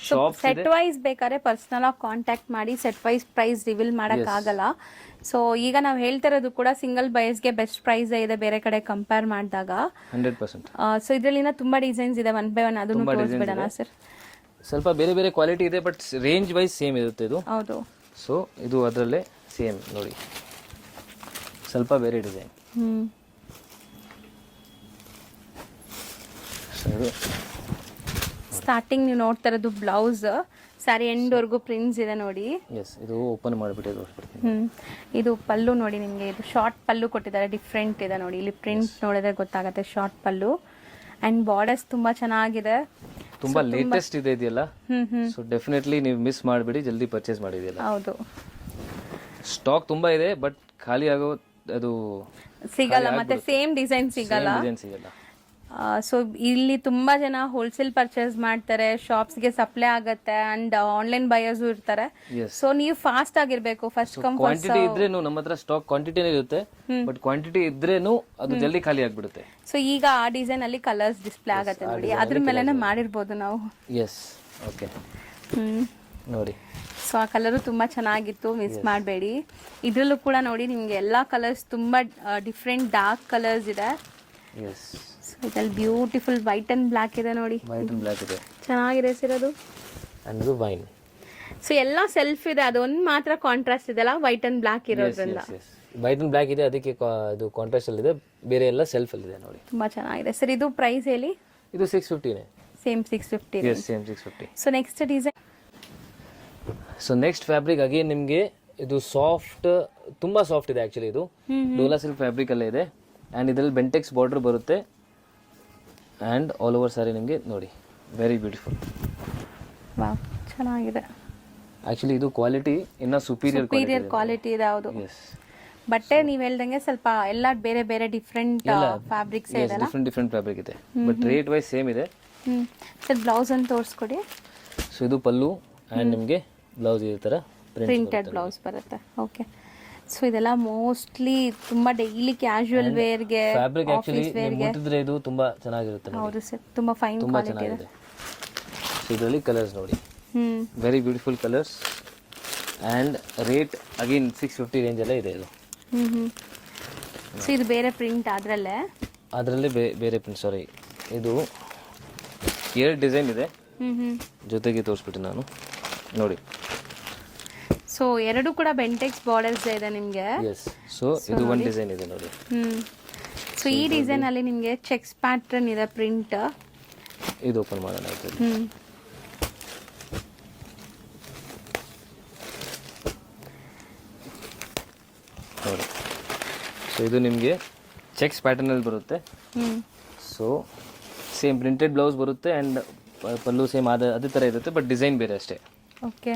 ಸೆಟ್ ವೈಸ್ ಬೇಕಾದ್ರೆ ಪರ್ಸನಲ್ ಆಗಿ ಕಾಂಟ್ಯಾಕ್ಟ್ ಮಾಡಿ, ಸೆಟ್ ವೈಸ್ ಪ್ರೈಸ್ ರಿವೀಲ್ ಮಾಡಕ್ ಆಗಲ್ಲ. ಸೊ ಈಗ ನಾವು ಹೇಳ್ತಿರೋದು ಕೂಡ ಸಿಂಗಲ್ ಬೈಸ್ಗೆ ಬೆಸ್ಟ್ ಪ್ರೈಸ್ ಇದೆ ಬೇರೆ ಕಡೆ ಕಂಪೇರ್ ಮಾಡಿದಾಗ 100%. ಸೊ ಇದ್ರಲ್ಲಿನ ತುಂಬಾ ಡಿಸೈನ್ಸ್ ಇದೆ, 1 by 1 ಅದನ್ನು ತೋರಿಸ್ಬಿಡೋಣ ಸರ್. ಸ್ವಲ್ಪ ಬೇರೆ ಬೇರೆ ಕ್ವಾಲಿಟಿ ಇದೆ, ಬಟ್ ರೇಂಜ್ ವೈಸ್ ಸೇಮ್ ಇರುತ್ತೆ ಇದು. ಹೌದು. ಸೊ ಇದು ಅದರಲ್ಲೇ ಸೇಮ್ ನೋಡಿ, ಸ್ವಲ್ಪ ಬೇರೆ ಡಿಸೈನ್. ಸ್ಟಾರ್ಟಿಂಗ್ ನೀವು ನೋಡ್ತಾ ಇರೋದು ಬ್ಲೌಸ್, ಸ್ಯಾರಿ ಎಂಡ್ ವರ್ಗು ಪ್ರಿಂಟ್ಸ್ ಇದೆ ನೋಡಿ. ಇದು ಓಪನ್ ಮಾಡಿಬಿಟ್ಟು ಇದು ಪಲ್ಲು ನೋಡಿ, ನಿಮಗೆ ಇದು ಶಾರ್ಟ್ ಪಲ್ಲು ಕೊಟ್ಟಿದ್ದಾರೆ, ಡಿಫ್ರೆಂಟ್ ಇದೆ ನೋಡಿ. ಇಲ್ಲಿ ಪ್ರಿಂಟ್ ನೋಡಿದ್ರೆ ಗೊತ್ತಾಗುತ್ತೆ, ಶಾರ್ಟ್ ಪಲ್ಲು. ಅಂಡ್ ಬಾರ್ಡರ್ಸ್ ತುಂಬಾ ಚೆನ್ನಾಗಿದೆ, ತುಂಬಾ ಲೇಟೆಸ್ಟ್ ಇದೆ ಇದೆಯಲ್ಲ. ಸೊ ಡೆಫಿನೆಟ್ಲಿ ನೀವು ಮಿಸ್ ಮಾಡಬೇಡಿ, ಜಲ್ದಿ ಪರ್ಚೇಸ್ ಮಾಡಿದೆಯಲ್ಲ. ಹೌದು, ಸ್ಟಾಕ್ ತುಂಬಾ ಇದೆ, ಬಟ್ ಖಾಲಿ ಆಗೋ ಅದು ಸಿಗಲ್ಲ, ಮತ್ತೆ ಸೇಮ್ ಡಿಸೈನ್ ಸಿಗಲ್ಲ. ಸೊ ಇಲ್ಲಿ ತುಂಬಾ ಜನ ಹೋಲ್ಸೇಲ್ ಪರ್ಚೇಸ್ ಮಾಡ್ತಾರೆ, ಶಾಪ್ಸ್ಗೆ ಸಪ್ಲೈ ಆಗುತ್ತೆ, ಅಂಡ್ ಆನ್ಲೈನ್ ಬಯರ್ಸ್ ಇರ್ತಾರೆ. ಸೊ ನೀವು ಫಾಸ್ಟ್ ಆಗಿರ್ಬೇಕು. ಫಸ್ಟ್ ಕಮ್ ಕ್ವಾಂಟಿಟಿ ಇದ್ರೇನು ನಮ್ಮ ಹತ್ರ ಸ್ಟಾಕ್ ಕ್ವಾಂಟಿಟಿನೇ ಇರುತ್ತೆ, ಬಟ್ ಕ್ವಾಂಟಿಟಿ ಇದ್ರೇನು ಅದು ಜಲ್ದಿ ಖಾಲಿ ಆಗ್ಬಿಡುತ್ತೆ. ಸೊ ಈಗ ಆ ಡಿಸೈನ್ ಅಲ್ಲಿ ಕಲರ್ಸ್ ಡಿಸ್ಪ್ಲೇ ಆಗುತ್ತೆ ನೋಡಿ, ಅದ್ರ ಮೇಲೆನೆ ಮಾಡಿರ್ಬೋದು ನಾವು. ಓಕೆ ನೋಡಿ. ಸೊ ಆ ಕಲರು ತುಂಬಾ ಚೆನ್ನಾಗಿತ್ತು, ಮಿಸ್ ಮಾಡಬೇಡಿ. ಇದ್ರಲ್ಲೂ ಕೂಡ ನೋಡಿ ನಿಮ್ಗೆ ಎಲ್ಲಾ ಕಲರ್ಸ್ ತುಂಬಾ ಡಿಫ್ರೆಂಟ್ ಡಾರ್ಕ್ ಕಲರ್ಸ್ ಇದೆ. ಇದ್ರಲ್ಲಿ ಬ್ಯೂಟಿಫುಲ್ ವೈಟ್ ಅಂಡ್ ಬ್ಲಾಕ್ ಇದೆ ನೋಡಿ, ವೈಟ್ ಅಂಡ್ ಬ್ಲಾಕ್ ಇದೆ, ಚೆನ್ನಾಗಿದೆ ಸರ್ ಅದು. ಅಂಡ್ ಇದು ವೈನ್. ಸೊ ಎಲ್ಲ ಸೆಲ್ಫ್ ಇದೆ, ಅದೊಂದು ಮಾತ್ರ ಕಾಂಟ್ರಾಸ್ಟ್ ಇದೆಲ್ಲ ವೈಟ್ ಅಂಡ್ ಬ್ಲಾಕ್ ಇರೋದ್ರಿಂದ. ವೈಟ್ ಅಂಡ್ ಬ್ಲಾಕ್ ಇದೆ, ಅದಕ್ಕೆ ಇದು ಕಾಂಟ್ರಾಸ್ಟ್ ಅಲ್ಲಿ ಇದೆ, ಬೇರೆ ಎಲ್ಲ ಸೆಲ್ಫ್ ಅಲ್ಲಿ ಇದೆ ನೋಡಿ. ತುಂಬಾ ಚೆನ್ನಾಗಿದೆ ಸರ್. ಇದು ಪ್ರೈಸ್ ಹೇಳಿ. ಇದು 650 ನೇ. Same 650. Same 650. So next design. So next fabric again ನಿಮಗೆ ಇದು ಸಾಫ್ಟ್, ತುಂಬಾ ಸಾಫ್ಟ್ ಇದೆ ಆಕ್ಚುಲಿ. ಇದು ಡೋಲಾ ಸಿಲ್ಕ್ ಫ್ಯಾಬ್ರಿಕ್ ಅಲ್ಲೇ ಇದೆ, ಅಂಡ್ ಇದರಲ್ಲಿ ಬೆಂಟೆಕ್ಸ್ ಬಾರ್ಡರ್ ಬರುತ್ತೆ, ಅಂಡ್ ಆಲ್ ಓವರ್ ಸಾರಿ ನಿಮಗೆ ನೋಡಿ, ವೆರಿ ಬ್ಯೂಟಿಫುಲ್. ವಾವ್, ಚೆನ್ನಾಗಿದೆ. ಆಕ್ಚುಲಿ ಇದು ಕ್ವಾಲಿಟಿ ಇನ್ನ ಸುಪೀರಿಯರ್ ಕ್ವಾಲಿಟಿ ಇದೆ. ಹೌದು, ಬಟ್ಟೆ ನೀವು ಹೇಳ್ದಂಗೆ ಸ್ವಲ್ಪ ಎಲ್ಲ ಬೇರೆ ಬೇರೆ ಡಿಫ್ರೆಂಟ್ ಫ್ಯಾಬ್ರಿಕ್ಸ್ ಇದೆ, ಡಿಫ್ರೆಂಟ್ ಫ್ಯಾಬ್ರಿಕ್ ಇದೆ, ಬಟ್ ರೇಟ್ ವೈಸ್ ಸೇಮ್ ಇದೆ. ಸರ್ ಬ್ಲೌಸ್ ಅನ್ನು ತೋರಿಸ್ಕೊಡಿ. ಸೊ ಇದು ಪಲ್ಲು, ಅಂಡ್ ನಿಮಗೆ ಬ್ಲೌಸ್ ಈ ತರ ಪ್ರಿಂಟೆಡ್ ಬ್ಲೌಸ್ ಬರುತ್ತೆ. ಓಕೆ. ಸೊ ಇದೆಲ್ಲ ಮೋಸ್ಟ್ಲಿ ತುಂಬಾ ಡೈಲಿ ಕ್ಯಾಶುಯಲ್ ವೇರ್ಗೆ, ಫ್ಯಾಬ್ರಿಕ್ ಆಕ್ಚುಲಿ ಮುಟ್ಟಿದ್ರೆ ಇದು ತುಂಬಾ ಚೆನ್ನಾಗಿರುತ್ತೆ. ಹೌದು ಸರ್, ತುಂಬಾ ಫೈನ್ ಕ್ವಾಲಿಟಿ ಇದೆ. ಸೊ ಇದರಲ್ಲಿ ಕಲರ್ಸ್ ನೋಡಿ, very beautiful colours, and rate again 650 range ಅಲ್ಲೇ ಇದೆ ಇದು. ಸೊ ಇದು ಬೇರೆ ಪ್ರಿಂಟ್ ಅದರಲ್ಲೇ ಬೇರೆ ಪ್ರಿಂಟ್. ಸಾರಿ, ಇದು 2 ಡಿಸೈನ್ ಇದೆ, ಜೊತೆಗೆ ತೋರಿಸ್ಬಿಟ್ಟು ನಾನು. ನೋಡಿ. ಸೊ ಎರಡು ಕೂಡ ಬೆಂಟೆಕ್ಸ್ ಬಾರ್ಡರ್ಸ್ ಇದೆ ನಿಮಗೆ. ಎಸ್. ಸೊ ಇದು ಒಂದು ಡಿಸೈನ್ ಇದೆ ನೋಡಿ. ಸೊ ಈ ಡಿಸೈನ್ ಅಲ್ಲಿ ನಿಮಗೆ ಚೆಕ್ಸ್ ಪ್ಯಾಟರ್ನ್ ಇದೆ ಪ್ರಿಂಟ್. ಇದು ಓಪನ್ ಮಾಡೋಣ ಆಯ್ತು. ನೋಡಿ. ಸೊ ಇದು ನಿಮಗೆ ಚೆಕ್ಸ್ ಪ್ಯಾಟರ್ನ್ ಅಲ್ಲಿ ಬರುತ್ತೆ. ಸೊ ಸೇಮ್ ಪ್ರಿಂಟೆಡ್ ಬ್ಲೌಸ್ ಬರುತ್ತೆ ಆ್ಯಂಡ್ ಪಲ್ಲು ಸೇಮ್ ಅದೇ ಥರ ಇರುತ್ತೆ, ಬಟ್ ಡಿಸೈನ್ ಬೇರೆ ಅಷ್ಟೇ. ಓಕೆ,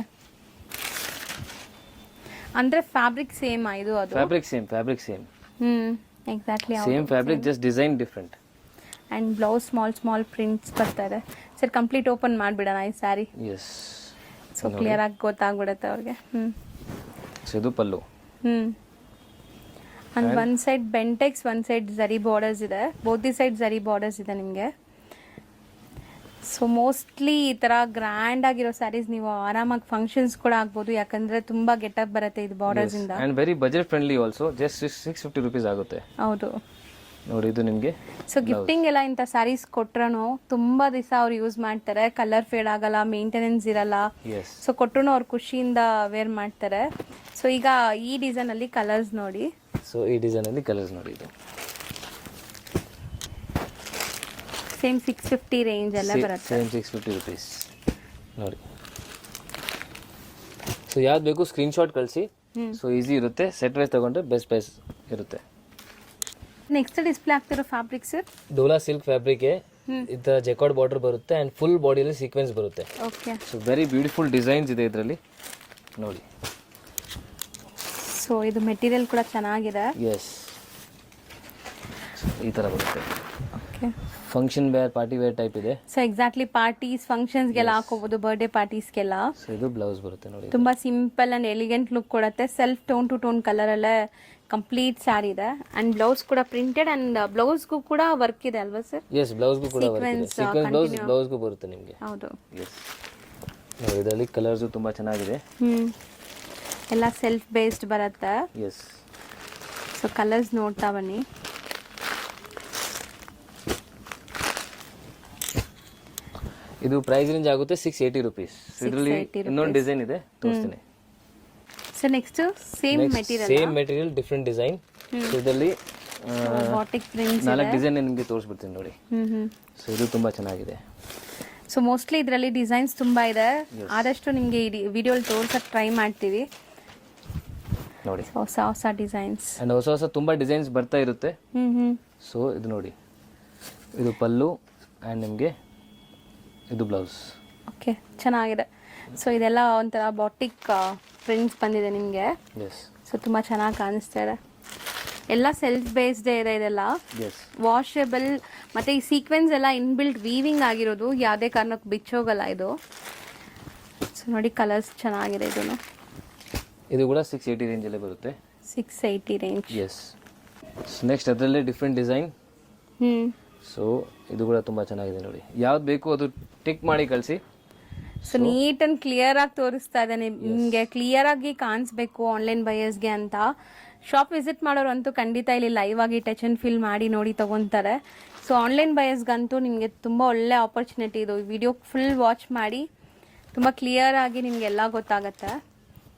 ಅಂದ್ರೆ ಫ್ಯಾಬ್ರಿಕ್ ಸೇಮ್ ಇದು? ಅದು fabric same. Exactly same fabric, just design different. And blouse small prints ಬರ್ತಾರೆ. ಸರ್ ಕಂಪ್ಲೀಟ್ ಓಪನ್ ಮಾಡಿಬಿಡೋಣ ಈ ಸ್ಯಾರಿ. ಎಸ್. ಸೊ ಕ್ಲಿಯರ್ ಆಗಿ ಗೊತ್ತಾಗ್ಬಿಡುತ್ತೆ ಅವ್ರಿಗೆ. ಸೊ ಇದು pallu. And one side Bentex, one side zari borders ಇದೆ. Both the side zari borders ಇದೆ ನಿಮಗೆ. ಸೊ ಮೋಸ್ಟ್ಲಿ ಈ ಥರ ಗ್ರ್ಯಾಂಡ್ ಆಗಿರೋ ಸ್ಯಾರೀಸ್ ನೀವು ಆರಾಮಾಗಿ ಫಂಕ್ಷನ್ಸ್ ಕೂಡ ಆಗ್ಬೋದು, ಯಾಕಂದ್ರೆ ತುಂಬಾ ಗೆಟಪ್ ಬರುತ್ತೆ ಇದು ಬಾರ್ಡರ್ಸ್ ಇಂದ. And very budget friendly also. Just 650 rupees ಆಗುತ್ತೆ. ಹೌದು ನೋಡಿ ಇದು ನಿಮಗೆ. ಸೊ ಗಿಫ್ಟಿಂಗ್ ಎಲ್ಲ ಇಂಥ ಸ್ಯಾರೀಸ್ ಕೊಟ್ರೂ ತುಂಬಾ ದಿವಸ ಅವ್ರು ಯೂಸ್ ಮಾಡ್ತಾರೆ, ಕಲರ್ ಫೇಡ್ ಆಗಲ್ಲ, ಮೇಂಟೆನೆನ್ಸ್ ಇರಲ್ಲ. ಸೊ ಕೊಟ್ರು ಅವ್ರು ಖುಷಿಯಿಂದ ವೇರ್ ಮಾಡ್ತಾರೆ. ಸೊ ಈಗ ಈ ಡಿಸೈನ್ ಅಲ್ಲಿ ಕಲರ್ಸ್ ನೋಡಿ. ಸೊ ಈ ಡಿಸೈನ್ ಅಲ್ಲಿ ಕಲರ್ಸ್ ನೋಡಿ. ಇದು ಸೇಮ್ 650 ರೇಂಜ್ ಎಲ್ಲ ಬರುತ್ತೆ. ಸೇಮ್ 650 rupees ನೋಡಿ. ಸೊ ಯಾವ್ದು ಬೇಕು ಸ್ಕ್ರೀನ್ಶಾಟ್ ಕಳಿಸಿ. ಸೊ ಈಸಿ ಇರುತ್ತೆ. ಸೆಟ್ ವೈಸ್ ತಗೊಂಡ್ರೆ ಬೆಸ್ಟ್ ಪ್ರೈಸ್ ಇರುತ್ತೆ. ನೆಕ್ಸ್ಟ್ ಡಿಸ್ಪ್ಲೇ ಆಗ್ತಿರೋ fabric sir Dhola silk fabric. ಇದರ ಜೆಕಾರ್ಡ್ ಬಾರ್ಡರ್ ಬರುತ್ತೆ ಆ್ಯಂಡ್ ಫುಲ್ ಬಾಡಿಯಲ್ಲಿ ಸೀಕ್ವೆನ್ಸ್ ಬರುತ್ತೆ. Okay. So very beautiful designs ಇದೆ ಇದರಲ್ಲಿ ನೋಡಿ. ಸೊ ಇದು ಮೆಟೀರಿಯಲ್ ಕೂಡ ಚೆನ್ನಾಗಿದೆ. ಎಸ್. ಈ ಥರ ಬರುತ್ತೆ. Okay. Function wear, party wear type ಇದೆ. ಸೊ ಎಕ್ಸಾಕ್ಟ್ಲಿ ಪಾರ್ಟೀಸ್, ಫಂಕ್ಷನ್ಸ್ಗೆಲ್ಲ ಹಾಕೋಬಹುದು, ಬರ್ಡೇ ಪಾರ್ಟೀಸ್ಗೆಲ್ಲ. ಸೊ ಇದು ಬ್ಲೌಸ್ ಬರುತ್ತೆ ನೋಡಿ. ತುಂಬಾ ಸಿಂಪಲ್ ಅಂಡ್ ಎಲಿಗೆಂಟ್ ಲುಕ್ ಕೊಡುತ್ತೆ. Self tone to tone colour ಅಲ್ಲೇ ಕಂಪ್ಲೀಟ್ ಸ್ಯಾರಿ ಇದೆ. ಅಂಡ್ ಬ್ಲೌಸ್ ಕೂಡ ಪ್ರಿಂಟೆಡ್ ಅಂಡ್ ಬ್ಲೌಸ್ಗೂ ಕೂಡ ವರ್ಕ್ ಇದೆ ಅಲ್ವಾ ಸರ್? ಎಸ್, ಬ್ಲೌಸ್ಗೂ ಕೂಡ ವರ್ಕ್ ಇದೆ. ಸೀಕ್ವೆನ್ಸ್ ಬ್ಲೌಸ್ಗೂ ಬರುತ್ತೆ ನಿಮಗೆ. ಹೌದು. ಎಸ್. ಇದರಲ್ಲಿ ಕಲರ್ಸ್ ತುಂಬಾ ಚೆನ್ನಾಗಿದೆ. ಎಲ್ಲ ಸೆಲ್ಫ್ ಬೇಸ್ಡ್ ಬರುತ್ತೆ. ಎಸ್. ಸೊ ಕಲರ್ಸ್ ನೋಡ್ತಾ ಬನ್ನಿ. ಇದು ಪ್ರೈಸ್ ರೇಂಜ್ ಆಗುತ್ತೆ 680 rupees. ಇದರಲ್ಲಿ ಇನ್ನೊಂದು ಡಿಸೈನ್ ಇದೆ, ತೋರಿಸ್ತೀನಿ. So next same material different design. ಇದರಲ್ಲಿ ಬಾಟಿಕ್ ಪ್ರಿಂಟ್ಸ್ 4 ಡಿಸೈನ್ ನಿಮಗೆ ತೋರಿಸ್ಬಿಡ್ತೀನಿ ನೋಡಿ. ಸೊ ಇದು ತುಂಬಾ ಚೆನ್ನಾಗಿದೆ. ಸೊ ಮೋಸ್ಟ್ಲಿ ಇದರಲ್ಲಿ ಡಿಸೈನ್ಸ್ ತುಂಬಾ ಇದೆ. ಆದಷ್ಟು ನಿಮಗೆ ಈ ವಿಡಿಯೋಲಿ ತೋರ್ಸಕ್ಕೆ ಟ್ರೈ ಮಾಡ್ತೀವಿ ನೋಡಿ. ಹೊಸ ಡಿಸೈನ್ಸ್ ಅಂಡ್ ಹೊಸ ತುಂಬಾ ಡಿಸೈನ್ಸ್ ಬರ್ತಾ ಇರುತ್ತೆ. ಸೊ ಇದು ನೋಡಿ, ಇದು ಪಲ್ಲು ಆ್ಯಂಡ್ ನಿಮಗೆ ಇದು ಬ್ಲೌಸ್. ಓಕೆ, ಚೆನ್ನಾಗಿದೆ. ಸೊ ಇದೆಲ್ಲ ಒಂಥರ ಬಾಟಿಕ್ ಪ್ರಿಂಟ್ಸ್ ಬಂದಿದೆ ನಿಮಗೆ. ಸೊ ತುಂಬ ಚೆನ್ನಾಗಿ ಕಾಣಿಸ್ತಾ ಇದೆ. ಎಲ್ಲ ಸೆಲ್ಫ್ ಬೇಸ್ಡೇ ಇದೆ ಇದೆಲ್ಲ. ವಾಷಬಲ್ ಮತ್ತು ಈ ಸೀಕ್ವೆನ್ಸ್ ಎಲ್ಲ ಇನ್ಬಿಲ್ಟ್ ವೀವಿಂಗ್ ಆಗಿರೋದು, ಯಾವುದೇ ಕಾರಣಕ್ಕೆ ಬಿಚ್ಚೋಗಲ್ಲ ಇದು. ಸೊ ನೋಡಿ ಕಲರ್ಸ್ ಚೆನ್ನಾಗಿದೆ. ಇದು ಕೂಡ 680 ರೇಂಜಲ್ಲೇ ಬರುತ್ತೆ. 680 ರೇಂಜ್. ಎಸ್. ನೆಕ್ಸ್ಟ್ ಅದರಲ್ಲೇ ಡಿಫ್ರೆಂಟ್ ಡಿಸೈನ್. ಸೊ ಇದು ಕೂಡ ತುಂಬ ಚೆನ್ನಾಗಿದೆ ನೋಡಿ. ಯಾವ್ದು ಬೇಕು ಅದು ಟಿಕ್ ಮಾಡಿ ಕಳಿಸಿ. ಸೊ ನೀಟ್ ಅಂಡ್ ಕ್ಲಿಯರ್ ಆಗಿ ತೋರಿಸ್ತಾ ಇದೆ ನಿಮಗೆ. ಕ್ಲಿಯರ್ ಆಗಿ ಕಾಣಿಸ್ಬೇಕು ಆನ್ಲೈನ್ ಬಯರ್ಸ್ಗೆ ಅಂತ. ಶಾಪ್ ವಿಸಿಟ್ ಮಾಡೋರು ಅಂತೂ ಖಂಡಿತ ಇಲ್ಲಿ ಲೈವ್ ಆಗಿ ಟಚ್ ಅಂಡ್ ಫೀಲ್ ಮಾಡಿ ನೋಡಿ ತಗೊತಾರೆ. ಸೊ ಆನ್ಲೈನ್ ಬಯರ್ಸ್ಗಂತೂ ನಿಮಗೆ ತುಂಬ ಒಳ್ಳೆ ಆಪರ್ಚುನಿಟಿ ಇದು. ವಿಡಿಯೋ ಫುಲ್ ವಾಚ್ ಮಾಡಿ, ತುಂಬ ಕ್ಲಿಯರ್ ಆಗಿ ನಿಮಗೆಲ್ಲ ಗೊತ್ತಾಗತ್ತೆ.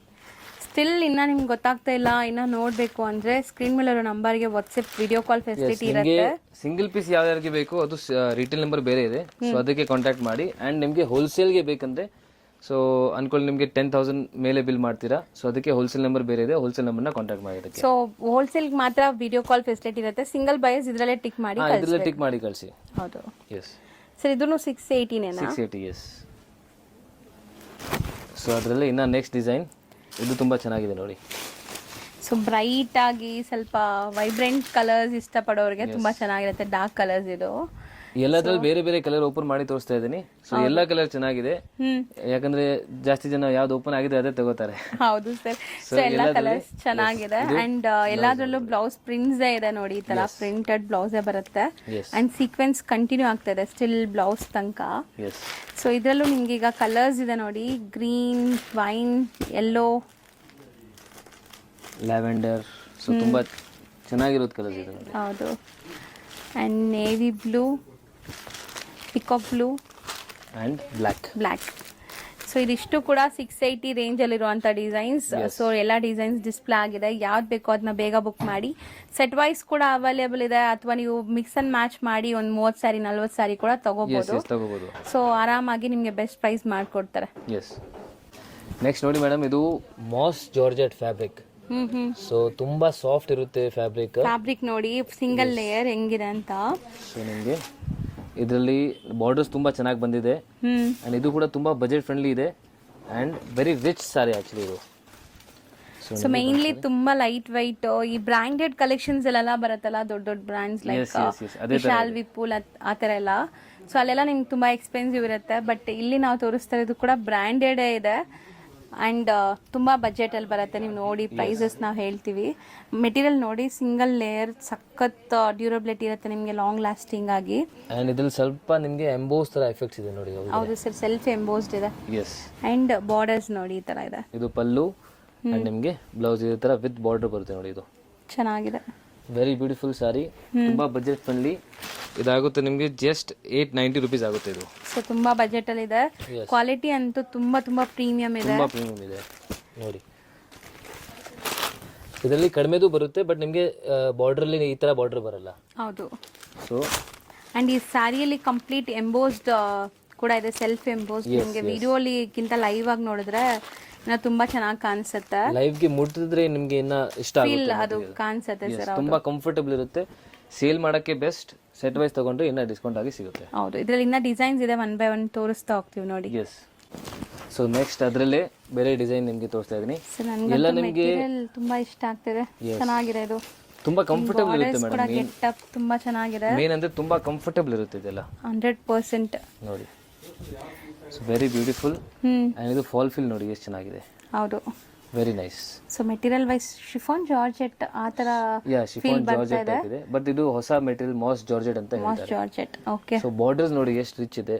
ಸ್ಟಿಲ್ ಇನ್ನ ನಿಮ್ಗೆ ಗೊತ್ತಾಗ್ತಾ ಇಲ್ಲ, ಇನ್ನ ನೋಡಬೇಕು ಅಂದ್ರೆ ಸ್ಕ್ರೀನ್ ಮೇಲೆ ಇರೋ ನಂಬರ್ಗೆ ವಾಟ್ಸ್ಆಪ್ ವಿಡಿಯೋ ಕಾಲ್ ಫೆಸಿಲಿಟಿ ಇರುತ್ತೆ. ಸಿಂಗಲ್ ಪೀಸ್ ಯಾವ್ಯಾರಿಗೆ ಬೇಕು ಅದು ರಿಟೇಲ್ ನಂಬರ್ ಬೇರೆ ಇದೆ. ಸೊ ಅದಕ್ಕೆ ಕಾಂಟ್ಯಾಕ್ಟ್ ಮಾಡಿ. ಆ್ಯಂಡ್ ನಿಮಗೆ ಹೋಲ್ಸೇಲ್ಗೆ ಬೇಕಂದ್ರೆ ಸೊ ಅನ್ಕೊಳ್ಳಿ ನಿಮಗೆ 10,000 ಮೇಲೆ ಬಿಲ್ ಮಾಡ್ತೀರಾ. ಸೊ ಅದಕ್ಕೆ ಹೋಲ್ಸೇಲ್ ನಂಬರ್ ಬೇರೆ ಇದೆ, ಹೋಲ್ಸೇಲ್ ನಂಬರ್ನ ಕಾಂಟ್ಯಾಕ್ಟ್ ಮಾಡಿ. ಸೊ ಹೋಲ್ಸೇಲ್ ಮಾತ್ರ ವಿಡಿಯೋ ಕಾಲ್ ಫೆಸಿಲಿಟಿ ಇರುತ್ತೆ. ಸಿಂಗಲ್ ಬೈಸ್ ಇದರಲ್ಲೇ ಟಿಕ್ ಮಾಡಿ ಕಳಿಸಿ. ಹೌದು. ಎಸ್ ಸರ್ ಇದನ್ನು 680 680. ಎಸ್. ಸೊ ಅದರಲ್ಲಿ ಇನ್ನ ನೆಕ್ಸ್ಟ್ ಡಿಸೈನ್ ಇದು ತುಂಬಾ ಚೆನ್ನಾಗಿದೆ ನೋಡಿ. ಸೊ ಬ್ರೈಟ್ ಆಗಿ ಸ್ವಲ್ಪ ವೈಬ್ರೆಂಟ್ ಕಲರ್ಸ್ ಇಷ್ಟಪಡೋರಿಗೆ ತುಂಬಾ ಚೆನ್ನಾಗಿರುತ್ತೆ. ಡಾರ್ಕ್ ಕಲರ್ಸ್ ಇದು. ಎಲ್ಲದ್ರಲ್ಲಿ ಬೇರೆ ಬೇರೆ ಕಲರ್ ಓಪನ್ ಮಾಡಿ ತೋರಿಸ್ತಾ ಇದ್ದೀನಿ. ಸೊ ಎಲ್ಲ ಕಲರ್ ಚೆನ್ನಾಗಿದೆ, ಯಾಕಂದ್ರೆ ಜಾಸ್ತಿ ಜನ ಯಾವ್ದು ಓಪನ್ ಆಗಿದೆ ಅದೇ ತಗೋತಾರೆ. ಹೌದು ಸರ್. ಸೊ ಎಲ್ಲ ಕಲರ್ಸ್ ಚೆನ್ನಾಗಿದೆ. ಅಂಡ್ ಎಲ್ಲಾದ್ರಲ್ಲೂ ಬ್ಲೌಸ್ ಪ್ರಿಂಟ್ಸ್ ಇದೆ ನೋಡಿ. ಈ ತರ ಪ್ರಿಂಟೆಡ್ ಬ್ಲೌಸ್ ಬರುತ್ತೆ. ಅಂಡ್ ಸೀಕ್ವೆನ್ಸ್ ಕಂಟಿನ್ಯೂ ಆಗ್ತಾ ಇದೆ ಸ್ಟಿಲ್ ಬ್ಲೌಸ್ ತನಕ. ಸೊ ಇದ್ರಲ್ಲೂ ನಿಮ್ಗೆ ಈಗ ಕಲರ್ಸ್ ಇದೆ ನೋಡಿ. Green, wine, yellow, lavender. So ತುಂಬಾ ಚೆನ್ನಾಗಿರೋದು ಕಲರ್ಸ್ ಇದೆ ನೋಡಿ. ಹೌದು. And navy blue, peacock blue and black. So so ಇದಿಷ್ಟು ಕೂಡ 680 ರೇಂಜಲ್ಲಿ ಇರುವಂಥ ಡಿಸೈನ್ಸ್. ಸೊ ಎಲ್ಲ ಡಿಸೈನ್ಸ್ ಡಿಸ್ಪ್ಲೇ ಆಗಿದೆ. ಯಾವ್ದು ಬೇಕೋ ಅದನ್ನ ಬೇಗ ಬುಕ್ ಮಾಡಿ. ಸೆಟ್ ವೈಸ್ ಕೂಡ ಅವೈಲೇಬಲ್ ಇದೆ, ಅಥವಾ ನೀವು ಮಿಕ್ಸ್ ಅಂಡ್ ಮ್ಯಾಚ್ ಮಾಡಿ ಒಂದು 30 ಸ್ಯಾರಿ 40 ಸ್ಯಾರಿ ಕೂಡ ತಗೋಬಹುದು. ಸೊ ಆರಾಮಾಗಿ ನಿಮಗೆ ಬೆಸ್ಟ್ ಪ್ರೈಸ್ ಮಾಡ್ಕೊಡ್ತಾರೆ. ನೆಕ್ಸ್ಟ್ ನೋಡಿ ಮೇಡಮ್, ಇದು ಮಾಸ್ ಜಾರ್ಜೆಟ್ ಫ್ಯಾಬ್ರಿಕ್. ಸೊ ತುಂಬಾ ಸಾಫ್ಟ್ ಇರುತ್ತೆ ಫ್ಯಾಬ್ರಿಕ್ ನೋಡಿ ಸಿಂಗಲ್ ಲೇಯರ್ ಹೆಂಗಿದೆ ಅಂತ. ಸೊ ನಿಮಗೆ ಇದರಲ್ಲಿ ಬಾರ್ಡರ್ಸ್ ತುಂಬಾ ಚೆನ್ನಾಗಿ ಬಂದಿದೆ ಅಂಡ್ ಇದು ಕೂಡ ತುಂಬಾ ಬಜೆಟ್ ಫ್ರೆಂಡ್ಲಿ ಇದೆ and very rich sorry actually ಇದು. ಸೊ ಮೇನ್ಲಿ ತುಂಬಾ ಲೈಟ್ ವೈಟ್ ಈ ಬ್ರಾಂಡೆಡ್ ಕಲೆಕ್ಷನ್ಸ್ ಎಲ್ಲ ಬರುತ್ತಲ್ಲ, ದೊಡ್ಡ ದೊಡ್ಡ ಬ್ರಾಂಡ್ಸ್ ಲೈಕ್ ವಿಶಾಲ್, ವಿಪುಲ್ ಆ ಥರ ಎಲ್ಲ. ಸೊ ಅಲ್ಲೆಲ್ಲ ನಿಮ್ಗೆ ತುಂಬಾ ಎಕ್ಸ್ಪೆನ್ಸಿವ್ ಇರುತ್ತೆ. ಬಟ್ ಇಲ್ಲಿ ನಾವು ತೋರಿಸ್ತಾ ಇರೋದು ಕೂಡ ಬ್ರ್ಯಾಂಡೆಡೇ ಇದೆ ಅಂಡ್ ತುಂಬಾ ಬಜೆಟ್ ಅಲ್ಲಿ ಬರುತ್ತೆ. ನೀವು ನೋಡಿ ಪ್ರೈಸಸ್ ನಾವು ಹೇಳ್ತೀವಿ. ಮೆಟೀರಿಯಲ್ ನೋಡಿ ಸಿಂಗಲ್ ಲೇಯರ್ ಸಖತ್ ಡ್ಯೂರಬಿಲಿಟಿ ಇರುತ್ತೆ ನಿಮಗೆ, ಲಾಂಗ್ ಲಾಸ್ಟಿಂಗ್ ಆಗಿ. ಅಂಡ್ ಇದ್ರಲ್ಲಿ ಸ್ವಲ್ಪ ನಿಮಗೆ ಎಂಬೋಸ್ ತರ ಎಫೆಕ್ಟ್ಸ್ ಇದೆ ನೋಡಿ. ಹೌದು ಸರ್, ಸೆಲ್ಫ್ ಎಂಬೋಸ್ಡ್ ಇದೆ. ಅಂಡ್ ಬಾರ್ಡರ್ಸ್ ನೋಡಿ ಈ ತರ ಇದೆ. ಇದು ಪಲ್ಲು ಅಂಡ್ ನಿಮಗೆ ಬ್ಲೌಸ್ ಇದೇ ತರ ವಿತ್ ಬಾರ್ಡರ್ ಬರುತ್ತೆ ನೋಡಿ. ಇದು ಚೆನ್ನಾಗಿದೆ, ವೆರಿ ಬ್ಯೂಟಿಫುಲ್ ಸಾರಿ, ತುಂಬಾ ಬಜೆಟ್ ಫ್ರೆಂಡ್ಲಿ. ಇದಾಗುತ್ತೆ ನಿಮಗೆ ಜಸ್ಟ್ 890 ರುಪೀಸ್ ಆಗುತ್ತೆ ಇದು. ಸೊ ತುಂಬಾ ಬಜೆಟ್ ಅಲ್ಲಿ ಇದೆ. ಕ್ವಾಲಿಟಿ ಅಂತೂ ತುಂಬಾ ತುಂಬಾ ಪ್ರೀಮಿಯಂ ಇದೆ. ನೋಡಿ ಇದರಲ್ಲಿ ಕಡಿಮೆದು ಬರುತ್ತೆ, ಬಟ್ ನಿಮಗೆ ಬಾರ್ಡರ್ ಅಲ್ಲಿ ಈ ತರ ಬಾರ್ಡರ್ ಬರಲ್ಲ. ಹೌದು. ಸೊ ಅಂಡ್ ಈ ಸ್ಯಾರಿಯಲ್ಲಿ ಕಂಪ್ಲೀಟ್ ಎಂಬೋಸ್ಡ್ ಕೂಡ ಇದೆ, ಸೆಲ್ಫ್ ಎಂಬೋಸ್ಡ್. ನಿಮಗೆ ವಿಡಿಯೋಲಿಗಿಂತ ಲೈವ್ ಆಗಿ ನೋಡಿದ್ರೆ ತುಂಬಾ ಚೆನ್ನಾಗಿ ಕಾಣಿಸುತ್ತೆ. ಲೈವ್ ಗೆ ಮುಟ್ಟಿದ್ರೆ ನಿಮಗೆ ಇನ್ನ ಇಷ್ಟ ಆಗುತ್ತೆ, ಅದು ಕಾಣಿಸುತ್ತೆ ಸರ್. ತುಂಬಾ ಕಂಫರ್ಟಬಲ್ ಇರುತ್ತೆ. ಸೇಲ್ ಮಾಡಕ್ಕೆ ಬೆಸ್ಟ್. ಸೆಟ್ ವೈಸ್ ತಗೊಂಡ್ರೆ ಇನ್ನ ಡಿಸ್ಕೌಂಟ್ ಆಗಿ ಸಿಗುತ್ತೆ. ಹೌದು, ಇದರಲ್ಲಿ ಇನ್ನ ಡಿಸೈನ್ಸ್ ಇದೆ, ಒನ್ ಬೈ ಒನ್ ತೋರಿಸ್ತಾ ಹೋಗ್ತೀವಿ ನೋಡಿ. ಸೊ ನೆಕ್ಸ್ಟ್ ಅದರಲ್ಲೇ ಬೇರೆ ಡಿಸೈನ್ ನಿಮಗೆ ತೋರಿಸ್ತಾ ಇದೀನಿ. ಎಲ್ಲ ನಿಮಗೆ ತುಂಬಾ ಇಷ್ಟ ಆಗ್ತಿದೆ, ಚೆನ್ನಾಗಿದೆ. ಇದು ತುಂಬಾ ಕಂಫರ್ಟಬಲ್ ಇರುತ್ತೆ ಮೇಡಮ್. ಗೆಟ್ ಅಪ್ ತುಂಬಾ ಚೆನ್ನಾಗಿದೆ. ಮೇನ್ ಅಂದ್ರೆ ತುಂಬಾ ಕಂಫರ್ಟಬಲ್ ಇರುತ್ತೆ ಇದೆಲ್ಲ. 100% ನೋಡಿ. So very beautiful. ಅಂಡ್ ಇದು ಫಾಲ್ ಫಿಲ್ ನೋಡಿ ಎಷ್ಟು ಚೆನ್ನಾಗಿದೆ. ಹೌದು, very nice. So material wise chiffon georgette ಆ ತರ ಶಿಫಾನ್ ಜಾರ್ಜೆಟ್ ಇದೆ, ಬಟ್ ಇದು ಹೊಸ ಮೆಟೀರಿಯಲ್ ಮಾಸ್ ಜಾರ್ಜೆಟ್ ಅಂತ ಹೇಳ್ತಾರೆ. Moss georgette, okay. So borders ನೋಡಿ ಎಷ್ಟು ರಿಚ್ ಇದೆ,